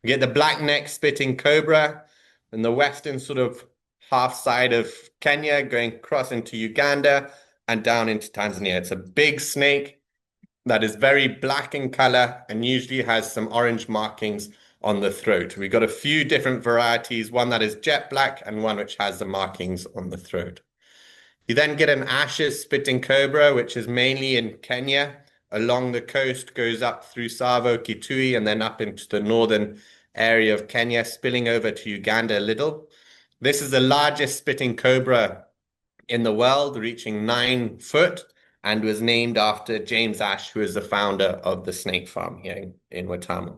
We get the black neck spitting cobra in the western sort of half side of Kenya, going across into Uganda and down into Tanzania. It's a big snake that is very black in color and usually has some orange markings on the throat. We've got a few different varieties, one that is jet black and one which has the markings on the throat. You then get an ashes spitting cobra, which is mainly in Kenya, along the coast, goes up through Tsavo, Kitui, and then up into the northern area of Kenya, spilling over to Uganda a little. This is the largest spitting cobra in the world, reaching 9 foot, and was named after James Ash, who is the founder of the snake farm here in Watamu.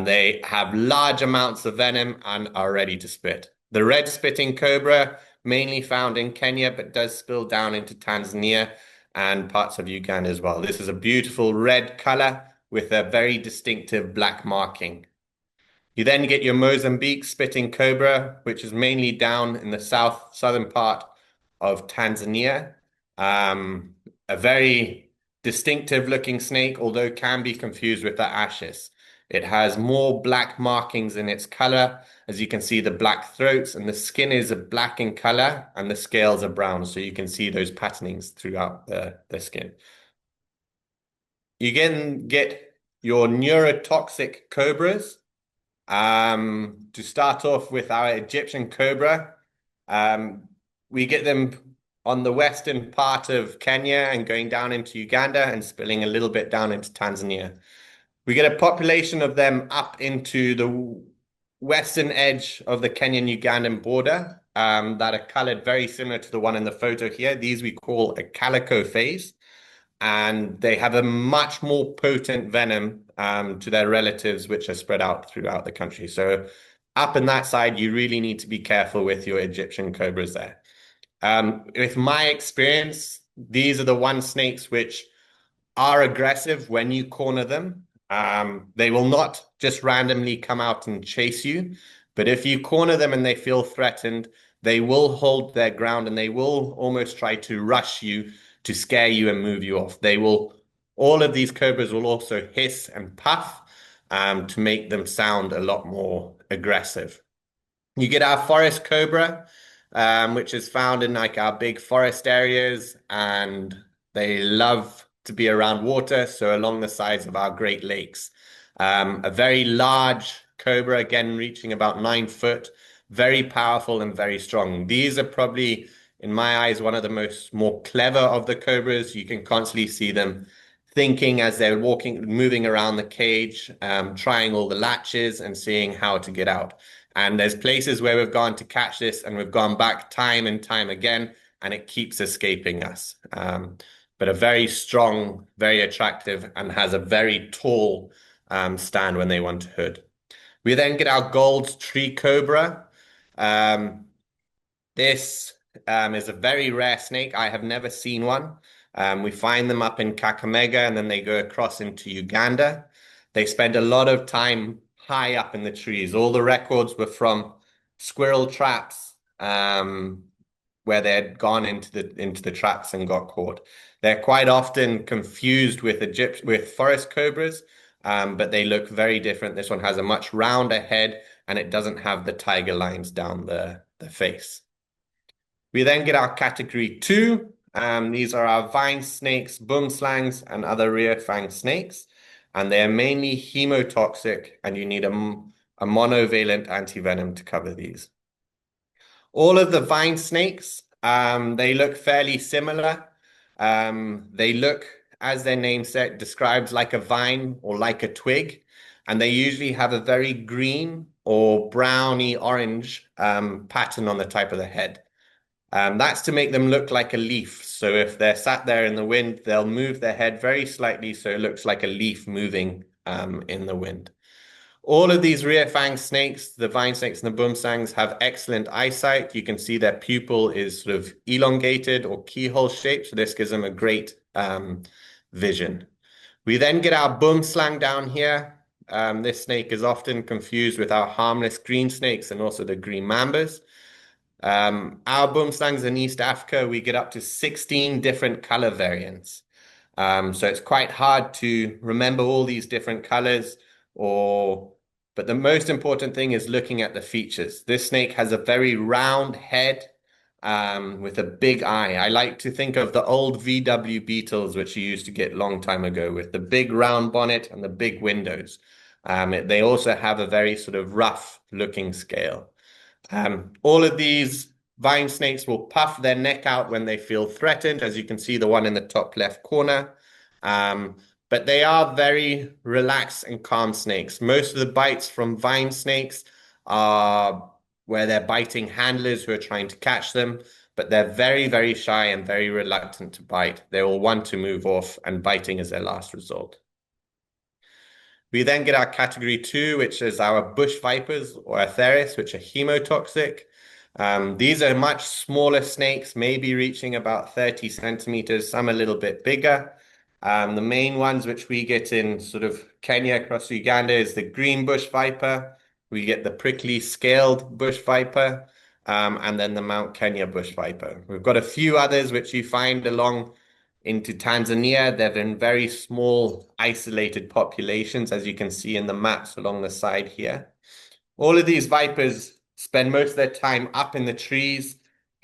They have large amounts of venom and are ready to spit. The red spitting cobra, mainly found in Kenya, but does spill down into Tanzania and parts of Uganda as well. This is a beautiful red color with a very distinctive black marking. You then get your Mozambique spitting cobra, which is mainly down in the southern part of Tanzania. A very distinctive looking snake, although can be confused with the ashes. It has more black markings in its color. As you can see, the black throats, and the skin is a black in color and the scales are brown. So you can see those patternings throughout the skin. You can get your neurotoxic cobras. To start off with our Egyptian cobra, we get them on the western part of Kenya and going down into Uganda and spilling a little bit down into Tanzania. We get a population of them up into the western edge of the Kenyan-Ugandan border that are colored very similar to the one in the photo here. These we call a calico phase, and they have a much more potent venom to their relatives, which are spread out throughout the country. So up in that side, you really need to be careful with your Egyptian cobras there. With my experience, these are the one snakes which are aggressive when you corner them. They will not just randomly come out and chase you, but if you corner them and they feel threatened, they will hold their ground and they will almost try to rush you to scare you and move you off. All of these cobras will also hiss and puff to make them sound a lot more aggressive. You get our forest cobra, which is found in like our big forest areas, and they love to be around water, so along the sides of our Great Lakes. A very large cobra, again, reaching about 9 foot, very powerful and very strong. These are probably, in my eyes, one of the more clever of the cobras. You can constantly see them thinking as they're moving around the cage, trying all the latches and seeing how to get out. And there's places where we've gone to catch this and we've gone back time and time again, and it keeps escaping us. But a very strong, very attractive, and has a very tall stand when they want to hood. We then get our gold tree cobra. This is a very rare snake. I have never seen one. We find them up in Kakamega, and then they go across into Uganda. They spend a lot of time high up in the trees. All the records were from squirrel traps, where they had gone into the traps and got caught. They're quite often confused with forest cobras, but they look very different. This one has a much rounder head, and it doesn't have the tiger lines down the face. We then get our category 2. These are our vine snakes, boomslangs, and other rear fang snakes. And they're mainly hemotoxic, and you need a monovalent antivenom to cover these. All of the vine snakes, they look fairly similar. They look, as their name describes, like a vine or like a twig. And they usually have a very green or browny orange pattern on the type of the head. That's to make them look like a leaf. So if they're sat there in the wind, they'll move their head very slightly so it looks like a leaf moving in the wind. All of these rear fang snakes, the vine snakes and the boomslangs, have excellent eyesight. You can see their pupil is sort of elongated or keyhole shaped, so this gives them a great vision. We then get our boomslang down here. This snake is often confused with our harmless green snakes and also the green mambas. Our boomslangs in East Africa, we get up to 16 different color variants. So it's quite hard to remember all these different colors, but the most important thing is looking at the features. This snake has a very round head with a big eye. I like to think of the old VW Beetles, which you used to get long time ago, with the big round bonnet and the big windows. They also have a very sort of rough looking scale. All of these vine snakes will puff their neck out when they feel threatened, as you can see the one in the top left corner. But they are very relaxed and calm snakes. Most of the bites from vine snakes are where they're biting handlers who are trying to catch them, but they're very, very shy and very reluctant to bite. They will want to move off, and biting is their last resort. We then get our category 2, which is our bush vipers or atheris, which are hemotoxic. These are much smaller snakes, maybe reaching about 30 centimeters, some a little bit bigger. The main ones which we get in sort of Kenya across Uganda is the green bush viper. We get the prickly scaled bush viper, and then the Mount Kenya bush viper. We've got a few others which you find along into Tanzania. They're in very small, isolated populations, as you can see in the maps along the side here. All of these vipers spend most of their time up in the trees,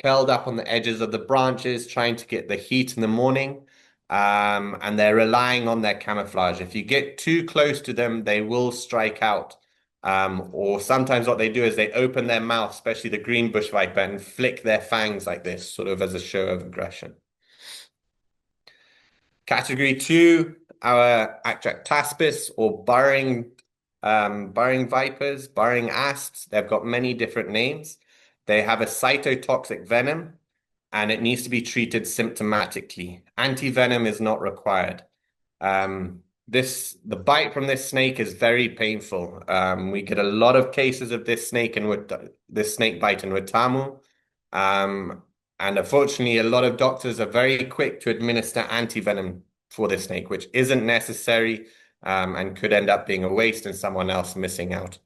curled up on the edges of the branches, trying to get the heat in the morning. And they're relying on their camouflage. If you get too close to them, they will strike out. Or sometimes what they do is they open their mouth, especially the green bush viper, and flick their fangs like this, sort of as a show of aggression. Category 2, our Actractaspis, or burrowing vipers, burrowing asps. They've got many different names. They have a cytotoxic venom, and it needs to be treated symptomatically. Antivenom is not required. The bite from this snake is very painful. We get a lot of cases of this snake this snake bite in Watamu. And unfortunately, a lot of doctors are very quick to administer antivenom for this snake, which isn't necessary and could end up being a waste and someone else missing out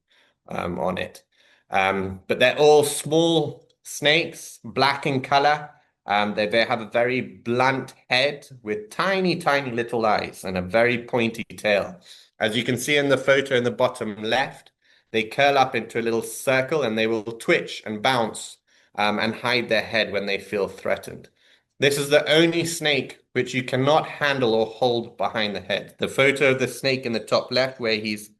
on it. But they're all small snakes, black in color. They have a very blunt head with tiny, tiny little eyes and a very pointy tail. As you can see in the photo in the bottom left, they curl up into a little circle and they will twitch and bounce and hide their head when they feel threatened. This is the only snake which you cannot handle or hold behind the head. The photo of the snake in the top left where he's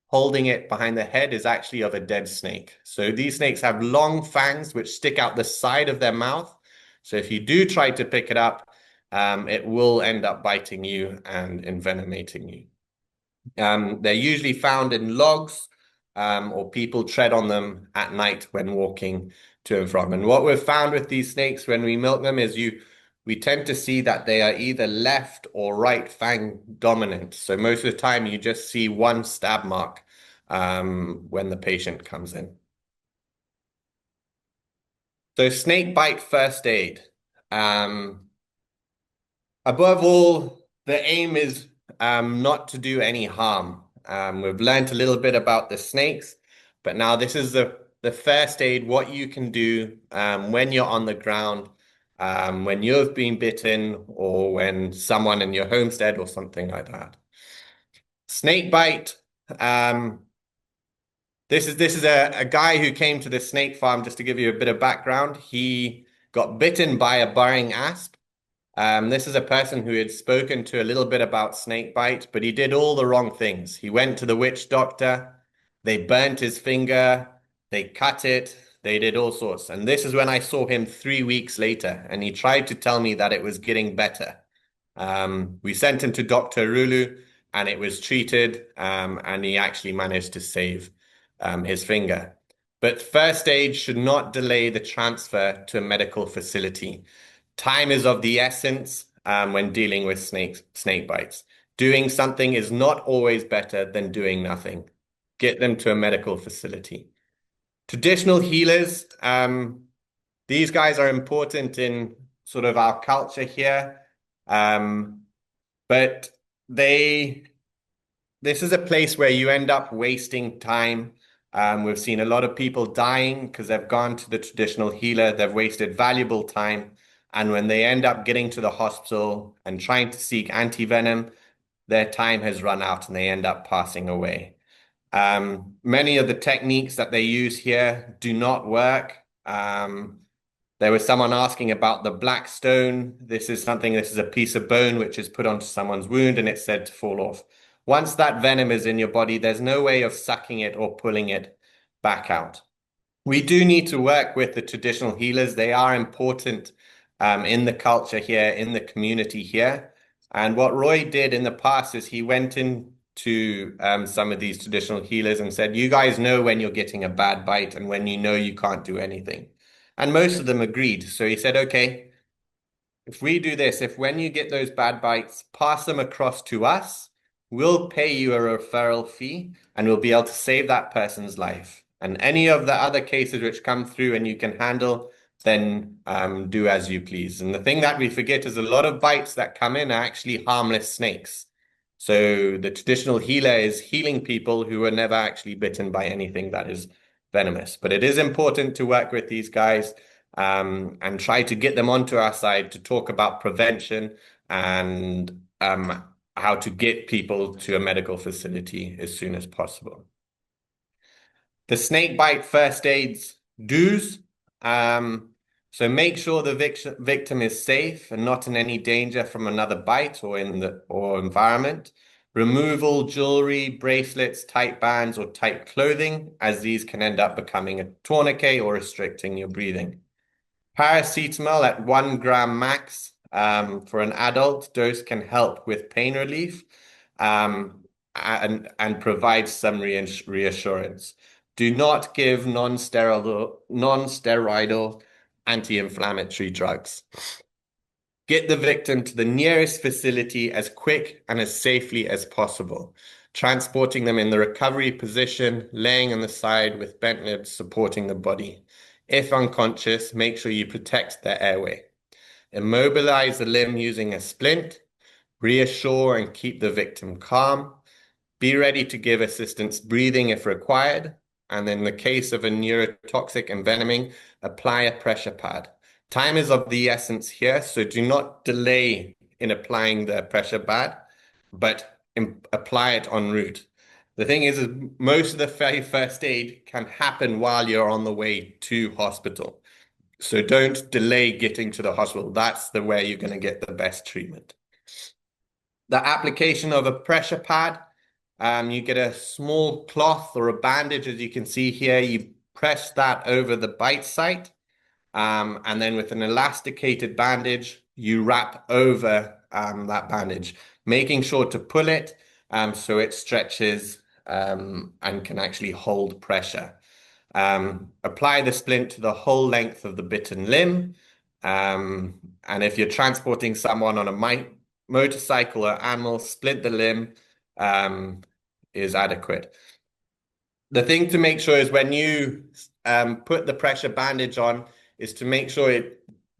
holding it behind the head is actually of a dead snake. So these snakes have long fangs which stick out the side of their mouth. So if you do try to pick it up, it will end up biting you and envenomating you. They're usually found in logs or people tread on them at night when walking to and from. And what we've found with these snakes when we milk them is we tend to see that they are either left or right fang dominant. So most of the time you just see one stab mark when the patient comes in. So snake bite first aid. Above all, the aim is not to do any harm. We've learned a little bit about the snakes, but now this is the first aid, what you can do when you're on the ground, when you've been bitten, or when someone in your homestead or something like that. Snake bite. This is a guy who came to the snake farm, just to give you a bit of background. He got bitten by a burrowing asp. This is a person who had spoken to a little bit about snake bite, but he did all the wrong things. He went to the witch doctor. They burnt his finger. They cut it. They did all sorts. And this is when I saw him 3 weeks later, and he tried to tell me that it was getting better. We sent him to Dr. Rulu, and it was treated, and he actually managed to save his finger. But first aid should not delay the transfer to a medical facility. Time is of the essence when dealing with snake bites. Doing something is not always better than doing nothing. Get them to a medical facility. Traditional healers, these guys are important in sort of our culture here, but this is a place where you end up wasting time. We've seen a lot of people dying because they've gone to the traditional healer. They've wasted valuable time. And when they end up getting to the hospital and trying to seek antivenom, their time has run out and they end up passing away. Many of the techniques that they use here do not work. There was someone asking about the black stone. This is a piece of bone which is put onto someone's wound and it's said to fall off. Once that venom is in your body, there's no way of sucking it or pulling it back out. We do need to work with the traditional healers. They are important in the culture here, in the community here. And what Roy did in the past is he went into some of these traditional healers and said, you guys know when you're getting a bad bite and when you know you can't do anything. And most of them agreed. So he said, okay, if we do this, if when you get those bad bites, pass them across to us, we'll pay you a referral fee and we'll be able to save that person's life. And any of the other cases which come through and you can handle, then do as you please. And the thing that we forget is a lot of bites that come in are actually harmless snakes. So the traditional healer is healing people who were never actually bitten by anything that is venomous. But it is important to work with these guys and try to get them onto our side to talk about prevention and how to get people to a medical facility as soon as possible. The snakebite first aids do's. So make sure the victim is safe and not in any danger from another bite or environment. Remove all jewelry, bracelets, tight bands, or tight clothing, as these can end up becoming a tourniquet or restricting your breathing. Paracetamol at 1 gram max for an adult dose can help with pain relief and provide some reassurance. Do not give non-steroidal anti-inflammatory drugs. Get the victim to the nearest facility as quick and as safely as possible, transporting them in the recovery position, laying on the side with bent ribs supporting the body. If unconscious, make sure you protect their airway. Immobilize the limb using a splint. Reassure and keep the victim calm. Be ready to give assistance breathing if required. And in the case of a neurotoxic envenoming, apply a pressure pad. Time is of the essence here, so do not delay in applying the pressure pad, but apply it en route. The thing is most of the first aid can happen while you're on the way to hospital. So don't delay getting to the hospital. That's the way you're going to get the best treatment. The application of a pressure pad, you get a small cloth or a bandage, as you can see here. You press that over the bite site, and then with an elasticated bandage, you wrap over that bandage, making sure to pull it so it stretches and can actually hold pressure. Apply the splint to the whole length of the bitten limb, and if you're transporting someone on a motorcycle or animal, split the limb is adequate. The thing to make sure is when you put the pressure bandage on is to make sure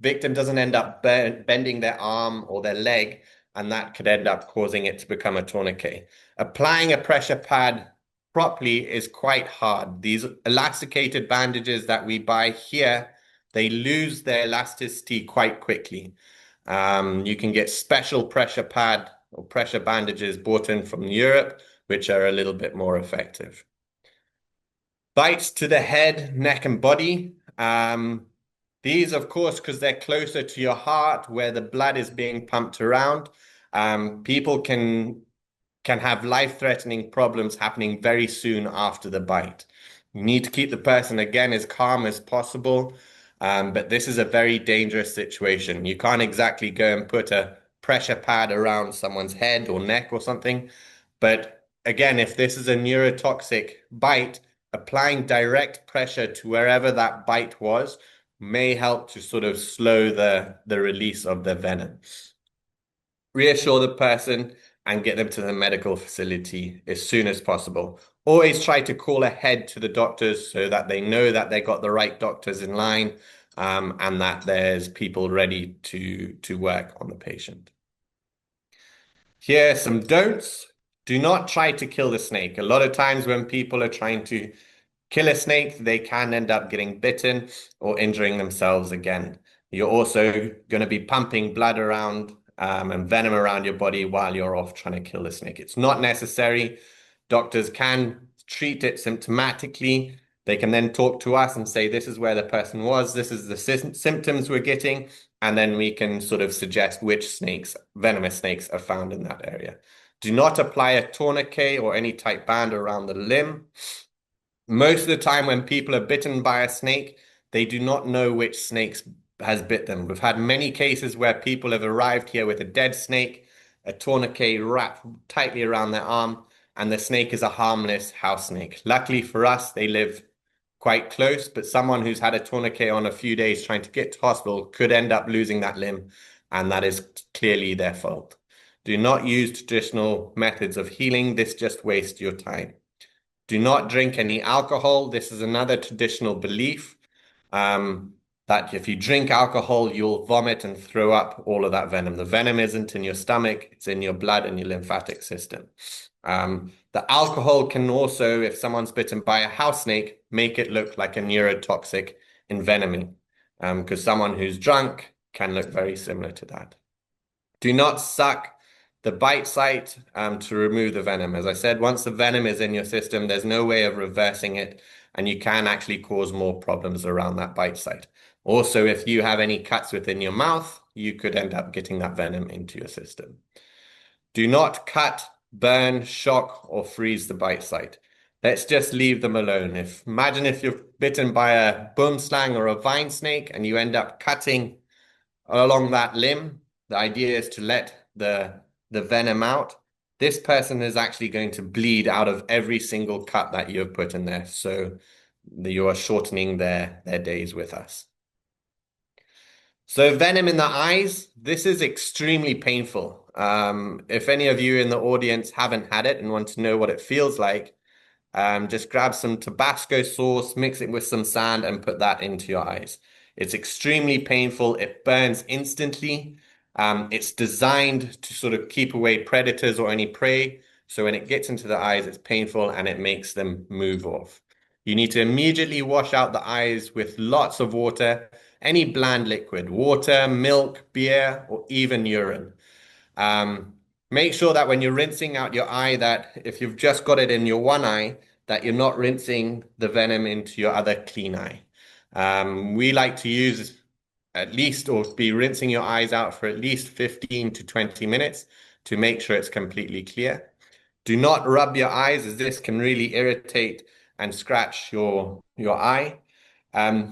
victim doesn't end up bending their arm or their leg, and that could end up causing it to become a tourniquet. Applying a pressure pad properly is quite hard. These elasticated bandages that we buy here, they lose their elasticity quite quickly. You can get special pressure pad or pressure bandages bought in from Europe, which are a little bit more effective. Bites to the head, neck, and body. These, of course, because they're closer to your heart, where the blood is being pumped around, people can have life-threatening problems happening very soon after the bite. You need to keep the person, again, as calm as possible, but this is a very dangerous situation. You can't exactly go and put a pressure pad around someone's head or neck or something, but again, if this is a neurotoxic bite, applying direct pressure to wherever that bite was may help to sort of slow the release of the venom. Reassure the person and get them to the medical facility as soon as possible. Always try to call ahead to the doctors so that they know that they got the right doctors in line, and that there's people ready to work on the patient. Here are some don'ts. Do not try to kill the snake. A lot of times when people are trying to kill a snake, they can end up getting bitten or injuring themselves again. You're also going to be pumping blood around and venom around your body while you're off trying to kill the snake. It's not necessary. Doctors can treat it symptomatically. They can then talk to us and say, this is where the person was, this is the symptoms we're getting, and then we can sort of suggest which snakes, venomous snakes, are found in that area. Do not apply a tourniquet or any tight band around the limb. Most of the time when people are bitten by a snake, they do not know which snake has bit them. We've had many cases where people have arrived here with a dead snake, a tourniquet wrapped tightly around their arm, and the snake is a harmless house snake. Luckily for us, they live quite close, but someone who's had a tourniquet on a few days trying to get to hospital could end up losing that limb, and that is clearly their fault. Do not use traditional methods of healing. This just wastes your time. Do not drink any alcohol. This is another traditional belief that if you drink alcohol, you'll vomit and throw up all of that venom. The venom isn't in your stomach, it's in your blood and your lymphatic system. The alcohol can also, if someone's bitten by a house snake, make it look like a neurotoxic envenoming. because someone who's drunk can look very similar to that. Do not suck the bite site to remove the venom. As I said, once the venom is in your system, there's no way of reversing it, and you can actually cause more problems around that bite site. Also, if you have any cuts within your mouth, you could end up getting that venom into your system. Do not cut, burn, shock, or freeze the bite site. Let's just leave them alone. Imagine if you're bitten by a boomslang or a vine snake and you end up cutting along that limb. The idea is to let the venom out. This person is actually going to bleed out of every single cut that you have put in there. So you are shortening their days with us. So venom in the eyes, this is extremely painful. If any of you in the audience haven't had it and want to know what it feels like, just grab some Tabasco sauce, mix it with some sand, and put that into your eyes. It's extremely painful. It burns instantly. It's designed to sort of keep away predators or any prey. So when it gets into the eyes, it's painful and it makes them move off. You need to immediately wash out the eyes with lots of water, any bland liquid, water, milk, beer, or even urine. Make sure that when you're rinsing out your eye, that if you've just got it in your one eye, that you're not rinsing the venom into your other clean eye. We like to use at least, or be rinsing your eyes out for at least 15 to 20 minutes to make sure it's completely clear. Do not rub your eyes, as this can really irritate and scratch your eye.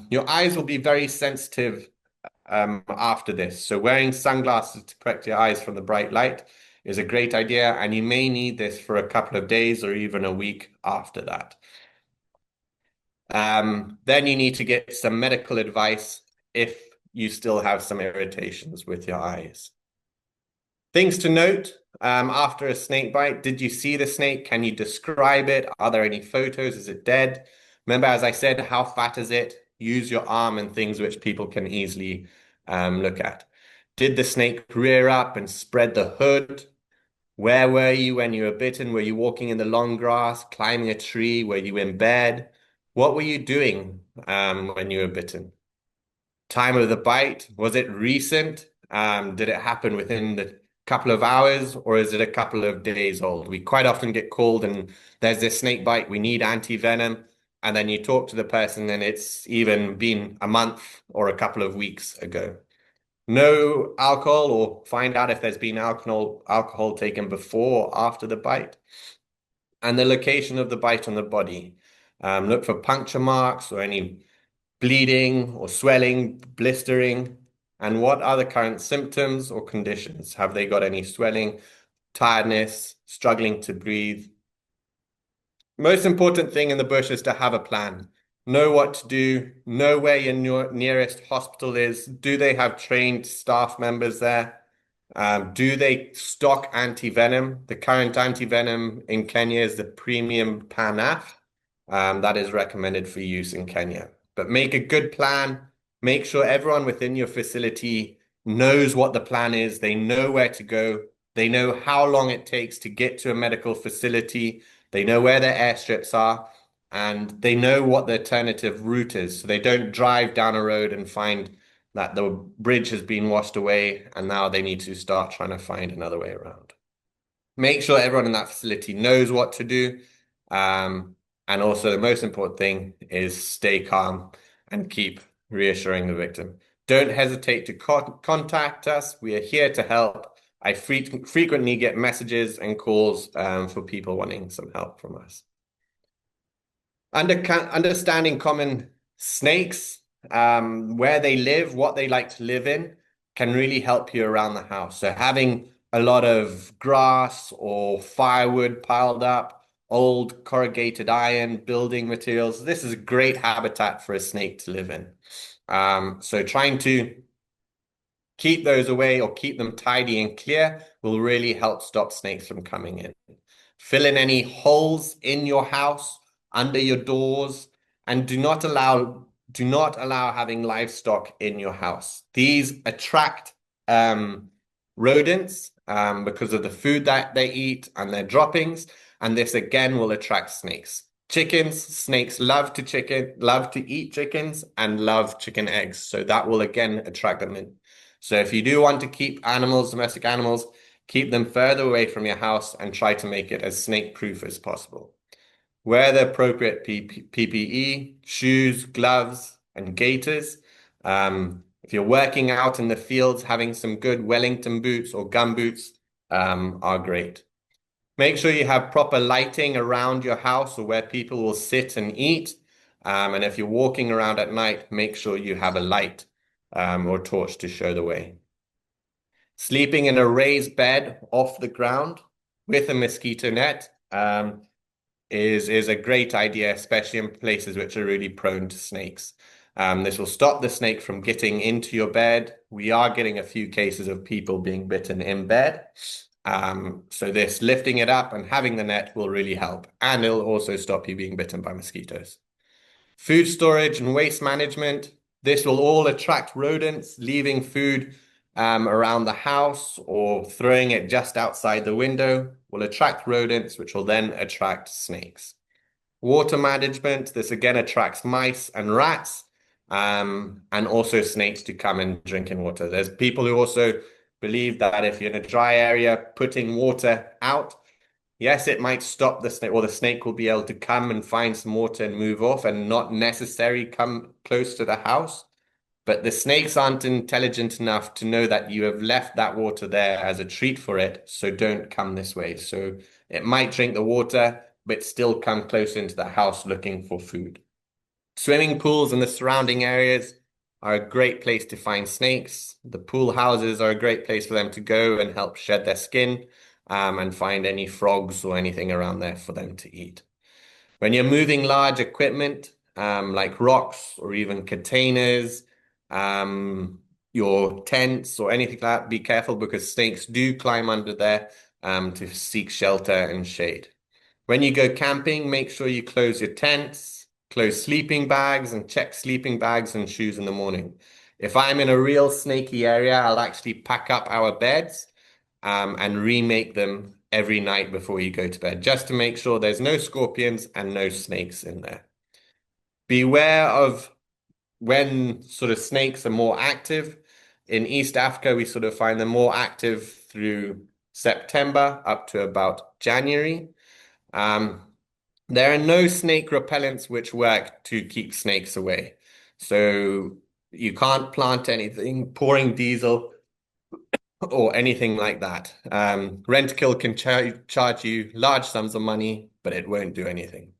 Your eyes will be very sensitive after this. So wearing sunglasses to protect your eyes from the bright light is a great idea, and you may need this for a couple of days or even a week after that. Then you need to get some medical advice if you still have some irritations with your eyes. Things to note after a snake bite: did you see the snake? Can you describe it? Are there any photos? Is it dead? Remember, as I said, how fat is it? Use your arm and things which people can easily look at. Did the snake rear up and spread the hood? Where were you when you were bitten? Were you walking in the long grass, climbing a tree? Were you in bed? What were you doing when you were bitten? Time of the bite, was it recent? Did it happen within the couple of hours, or is it a couple of days old? We quite often get called and there's this snake bite, we need anti-venom. And then you talk to the person and it's even been a month or a couple of weeks ago. No alcohol, or find out if there's been alcohol taken before or after the bite. And the location of the bite on the body. Look for puncture marks or any bleeding or swelling, blistering. And what are the current symptoms or conditions? Have they got any swelling, tiredness, struggling to breathe? Most important thing in the bush is to have a plan. Know what to do, know where your nearest hospital is. Do they have trained staff members there? Do they stock anti-venom? The current anti-venom in Kenya is the premium Pan-Af. That is recommended for use in Kenya. But make a good plan. Make sure everyone within your facility knows what the plan is. They know where to go. They know how long it takes to get to a medical facility. They know where their airstrips are, and they know what the alternative route is. So they don't drive down a road and find that the bridge has been washed away and now they need to start trying to find another way around. Make sure everyone in that facility knows what to do. And also the most important thing is stay calm and keep reassuring the victim. Don't hesitate to contact us. We are here to help. I frequently get messages and calls for people wanting some help from us. Understanding common snakes, where they live, what they like to live in, can really help you around the house. So having a lot of grass or firewood piled up, old corrugated iron, building materials, this is a great habitat for a snake to live in. So trying to keep those away or keep them tidy and clear will really help stop snakes from coming in. Fill in any holes in your house, under your doors, and do not allow having livestock in your house. These attract rodents because of the food that they eat and their droppings, and this again will attract snakes. Chickens, snakes love to eat chickens and love chicken eggs. So that will again attract them in. So if you do want to keep animals, domestic animals, keep them further away from your house and try to make it as snake-proof as possible. Wear the appropriate PPE, shoes, gloves, and gaiters. If you're working out in the fields, having some good Wellington boots or gum boots are great. Make sure you have proper lighting around your house or where people will sit and eat. And if you're walking around at night, make sure you have a light or torch to show the way. Sleeping in a raised bed off the ground with a mosquito net is a great idea, especially in places which are really prone to snakes. This will stop the snake from getting into your bed. We are getting a few cases of people being bitten in bed. So this lifting it up and having the net will really help. And it'll also stop you being bitten by mosquitoes. Food storage and waste management. This will all attract rodents, leaving food around the house or throwing it just outside the window will attract rodents, which will then attract snakes. Water management. This again attracts mice and rats, and also snakes to come and drink in water. There's people who also believe that if you're in a dry area, putting water out, yes, it might stop the snake, or the snake will be able to come and find some water and move off and not necessarily come close to the house. But the snakes aren't intelligent enough to know that you have left that water there as a treat for it, so don't come this way. So it might drink the water, but still come close into the house looking for food. Swimming pools in the surrounding areas are a great place to find snakes. The pool houses are a great place for them to go and help shed their skin and find any frogs or anything around there for them to eat. When you're moving large equipment, like rocks or even containers, your tents or anything like that, be careful because snakes do climb under there to seek shelter and shade. When you go camping, make sure you close your tents, close sleeping bags, and check sleeping bags and shoes in the morning. If I'm in a real snaky area, I'll actually pack up our beds and remake them every night before you go to bed, just to make sure there's no scorpions and no snakes in there. Beware of when sort of snakes are more active. In East Africa, we sort of find them more active through September up to about January. There are no snake repellents which work to keep snakes away. So you can't plant anything, pouring diesel or anything like that. Rentokil can charge you large sums of money, but it won't do anything.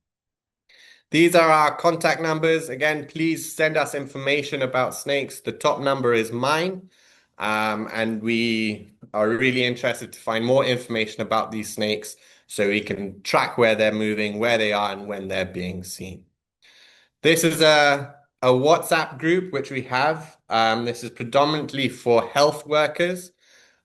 These are our contact numbers. Again, please send us information about snakes. The top number is mine. And we are really interested to find more information about these snakes so we can track where they're moving, where they are, and when they're being seen. This is a WhatsApp group which we have. This is predominantly for health workers.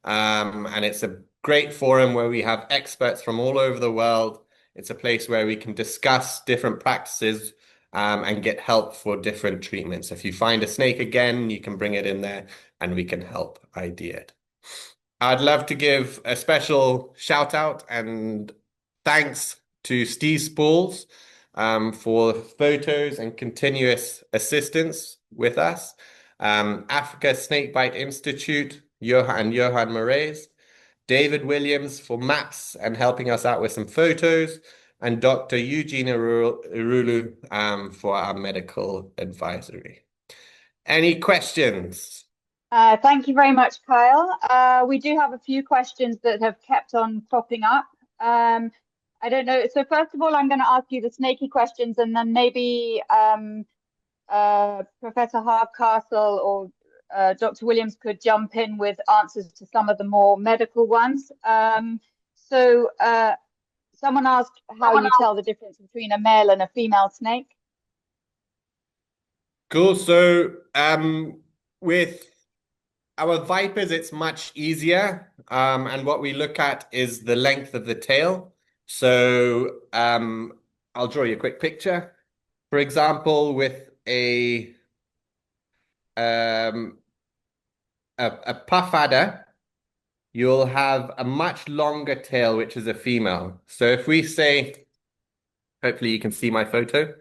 And it's a great forum where we have experts from all over the world. It's a place where we can discuss different practices and get help for different treatments. If you find a snake again, you can bring it in there and we can help ID it. I'd love to give a special shout out and thanks to Steve Spalls for photos and continuous assistance with us. Africa Snakebite Institute, Johan Moraes, David Williams for maps and helping us out with some photos, and Dr. Eugene Irulu for our medical advisory. Any questions? Thank you very much, Kyle. We do have a few questions that have kept on cropping up. I don't know. So first of all, I'm going to ask you the snaky questions, and then maybe Professor Hardcastle or Dr. Williams could jump in with answers to some of the more medical ones. So someone asked how you tell the difference between a male and a female snake. Cool. So with our vipers, it's much easier. And what we look at is the length of the tail. So I'll draw you a quick picture. For example, with a puff adder, you'll have a much longer tail, which is a female. So if we say Hopefully you can see my photo.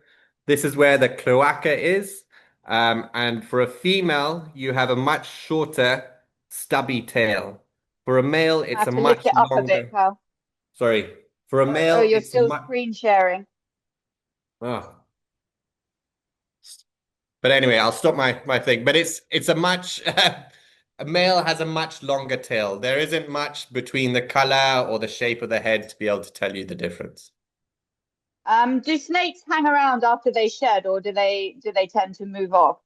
This is where the cloaca is. And for a female, you have a much shorter, stubby tail. For a male, I it's have a to lift much it up a longer. bit, Carl. Sorry. For a Oh, male, you're it's a still much. screen sharing. Oh. But anyway, I'll stop my thing. But it's a much a male has a much longer tail. There isn't much between the color or the shape of the head to be able to tell you the difference. Do snakes hang around after they shed, or do they tend to move off?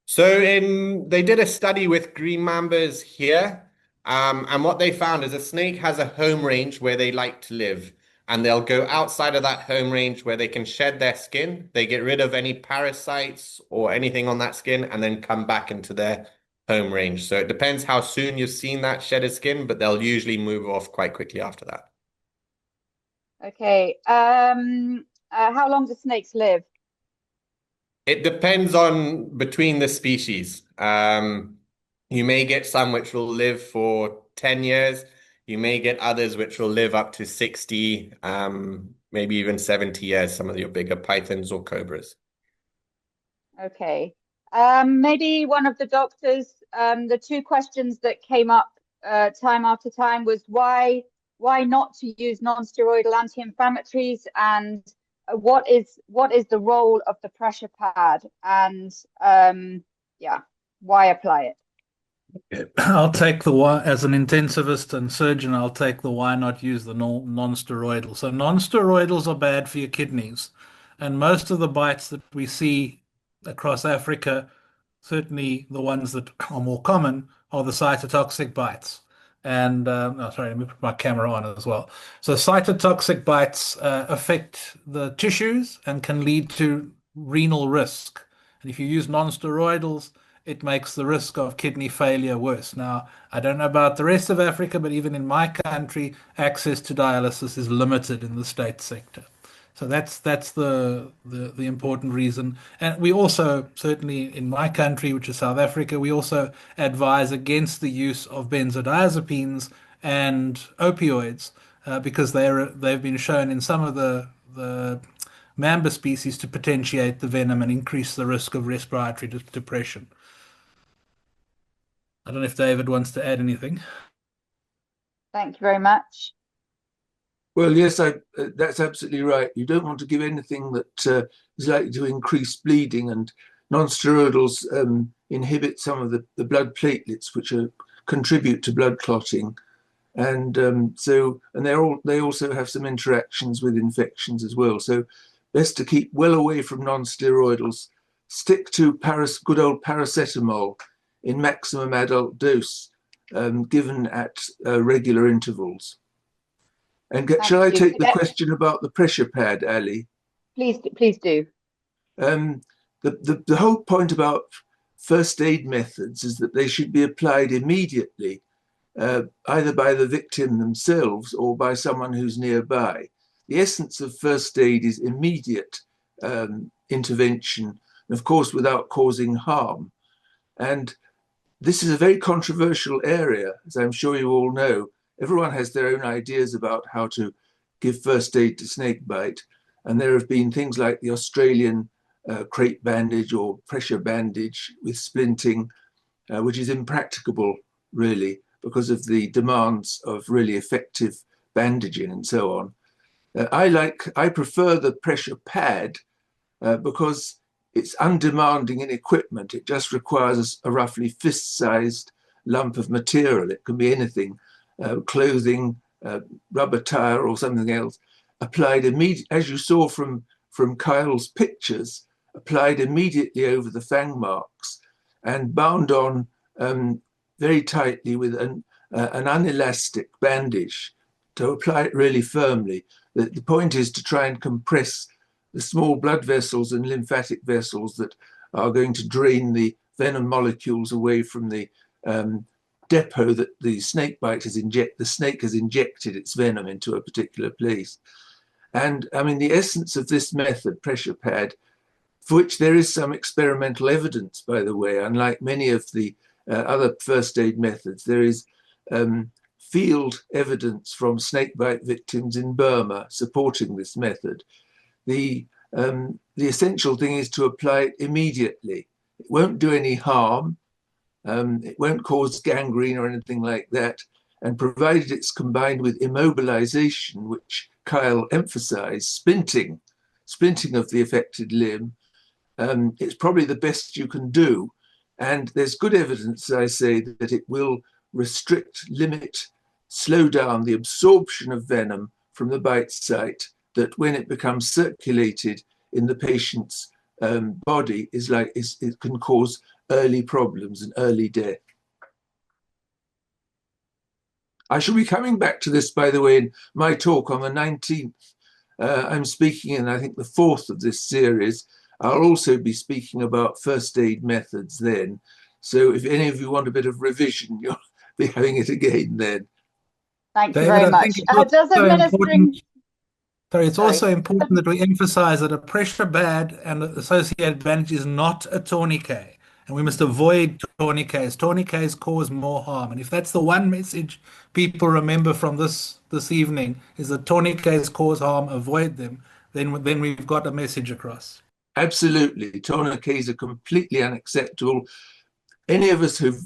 So they did a study with green mambas here, and what they found is a snake has a home range where they like to live, and they'll go outside of that home range where they can shed their skin. They get rid of any parasites or anything on that skin, and then come back into their home range. So it depends how soon you've seen that shedded skin, but they'll usually move off quite quickly after that. Okay. How long do snakes live? It depends on between the species. You may get some which will live for 10 years. You may get others which will live up to 60, maybe even 70 years, some of your bigger pythons or cobras. Okay. Maybe one of the doctors, the two questions that came up time after time was why not to use non-steroidal anti-inflammatories, and what is the role of the pressure pad, and yeah, why apply it? I'll take the why as an intensivist and surgeon. I'll take the why not use the non-steroidal. So non-steroidals are bad for your kidneys, and most of the bites that we see across Africa, certainly the ones that are more common, are the cytotoxic bites. And oh, sorry, let me put my camera on as well. So cytotoxic bites affect the tissues and can lead to renal risk. And if you use non-steroidals, it makes the risk of kidney failure worse. Now, I don't know about the rest of Africa, but even in my country, access to dialysis is limited in the state sector. So that's the important reason. And we also, certainly in my country, which is South Africa, we also advise against the use of benzodiazepines and opioids because they've been shown in some of the mamba species to potentiate the venom and increase the risk of respiratory depression. I don't know if David wants to add anything. Thank you very much. Well, yes, that's absolutely right. You don't want to give anything that is likely to increase bleeding, and non-steroidals inhibit some of the blood platelets, which contribute to blood clotting, and they also have some interactions with infections as well. So, best to keep well away from non-steroidals. Stick to good old paracetamol in maximum adult dose, given at regular intervals. And shall I take the question about the pressure pad, Ali? Please do. The whole point about first aid methods is that they should be applied immediately, either by the victim themselves or by someone who's nearby. The essence of first aid is immediate intervention, and of course without causing harm. And this is a very controversial area, as I'm sure you all know. Everyone has their own ideas about how to give first aid to snakebite. And there have been things like the Australian crepe bandage or pressure bandage with splinting, which is impracticable, really, because of the demands of really effective bandaging and so on. I prefer the pressure pad because it's undemanding in equipment. It just requires a roughly fist-sized lump of material. It can be anything, clothing, rubber tire or something else, applied immediately, as you saw from Kyle's pictures, applied immediately over the fang marks and bound on very tightly with an unelastic bandage to apply it really firmly. The point is to try and compress the small blood vessels and lymphatic vessels that are going to drain the venom molecules away from the depot that the snakebite the snake has injected its venom into a particular place. And I mean, the essence of this method, pressure pad, for which there is some experimental evidence, by the way, unlike many of the other first aid methods, there is field evidence from snakebite victims in Burma supporting this method. The essential thing is to apply it immediately. It won't do any harm. It won't cause gangrene or anything like that. And provided it's combined with immobilization, which Kyle emphasized, splinting of the affected limb, it's probably the best you can do. And there's good evidence, I say, that it will restrict, limit, slow down the absorption of venom from the bite site, that when it becomes circulated in the patient's body, it can cause early problems and early death. I shall be coming back to this, by the way, in my talk on the 19th. I'm speaking in, I think, the 4th of this series. I'll also be speaking about first aid methods then. So if any of you want a bit of revision, you'll be having it again then. Thank you David, very I much. think it's Does also administering... it's also important that we emphasize that a pressure pad and associated bandage is not a tourniquet. And we must avoid tourniquets. Tourniquets cause more harm. And if that's the one message people remember from this evening, is that tourniquets cause harm, avoid them, then we've got a message across. Absolutely. Tourniquets are completely unacceptable. Any of us who've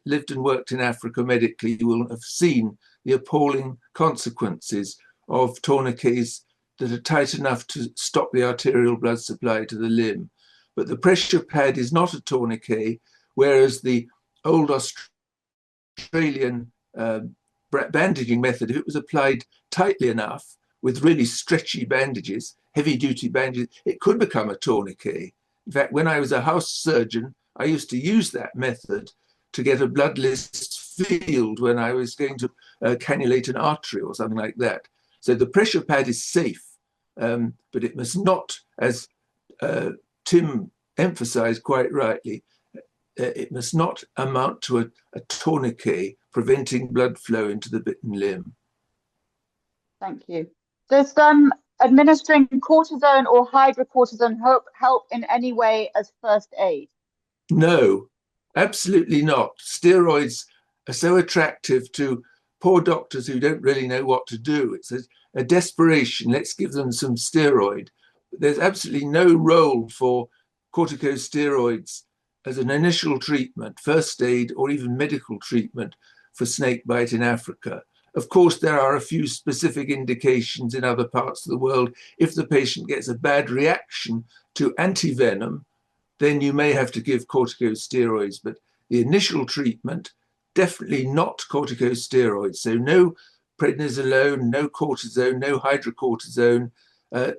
lived and worked in Africa medically will have seen the appalling consequences of tourniquets that are tight enough to stop the arterial blood supply to the limb. But the pressure pad is not a tourniquet, whereas the old Australian bandaging method, if it was applied tightly enough with really stretchy bandages, heavy-duty bandages, it could become a tourniquet. In fact, when I was a house surgeon, I used to use that method to get a bloodless field when I was going to cannulate an artery or something like that. So the pressure pad is safe, but it must not, as Tim emphasized quite rightly, it must not amount to a tourniquet preventing blood flow into the bitten limb. Thank you. Does administering cortisone or hydrocortisone help in any way as first aid? No, absolutely not. Steroids are so attractive to poor doctors who don't really know what to do. It's a desperation. Let's give them some steroid. There's absolutely no role for corticosteroids as an initial treatment, first aid, or even medical treatment for snakebite in Africa. Of course, there are a few specific indications in other parts of the world. If the patient gets a bad reaction to antivenom, then you may have to give corticosteroids, but the initial treatment, definitely not corticosteroids. So no prednisolone, no cortisone, no hydrocortisone.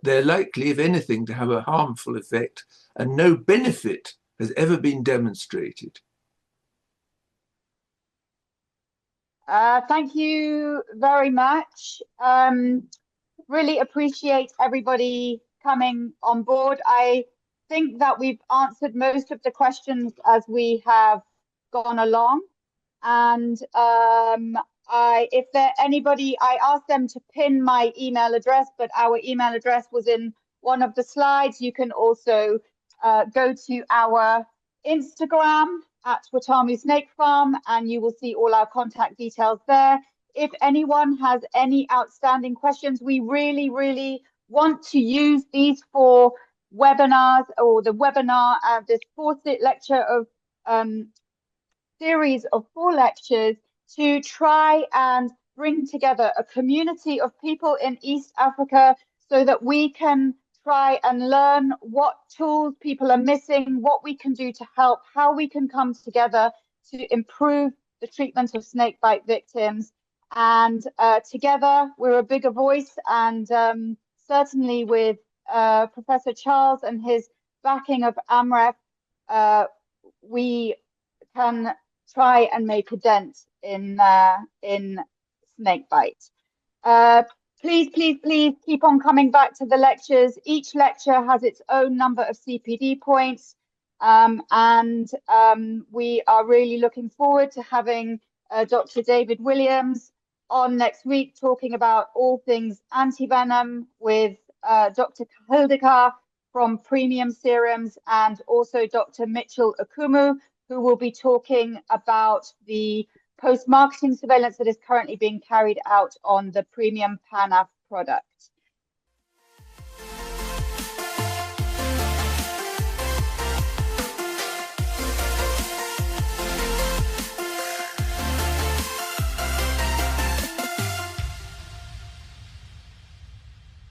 They're likely, if anything, to have a harmful effect, and no benefit has ever been demonstrated. Thank you very much. Really appreciate everybody coming on board. I think that we've answered most of the questions as we have gone along. And if there anybody, I asked them to pin my email address, but our email address was in one of the slides. You can also go to our Instagram at Watamu Snake Farm, and you will see all our contact details there. If anyone has any outstanding questions, we really, really want to use these 4 webinars, or the webinar, this 4th lecture of series of 4 lectures, to try and bring together a community of people in East Africa so that we can try and learn what tools people are missing, what we can do to help, how we can come together to improve the treatment of snakebite victims. And together we're a bigger voice, and certainly with Professor Charles and his backing of AMREF, we can try and make a dent in snakebite. Please keep on coming back to the lectures. Each lecture has its own number of CPD points, and we are really looking forward to having Dr. David Williams on next week, talking about all things antivenom with Dr. Hildekar from Premium Serums, and also Dr. Mitchell Okumu, who will be talking about the post-marketing surveillance that is currently being carried out on the premium PANAF product.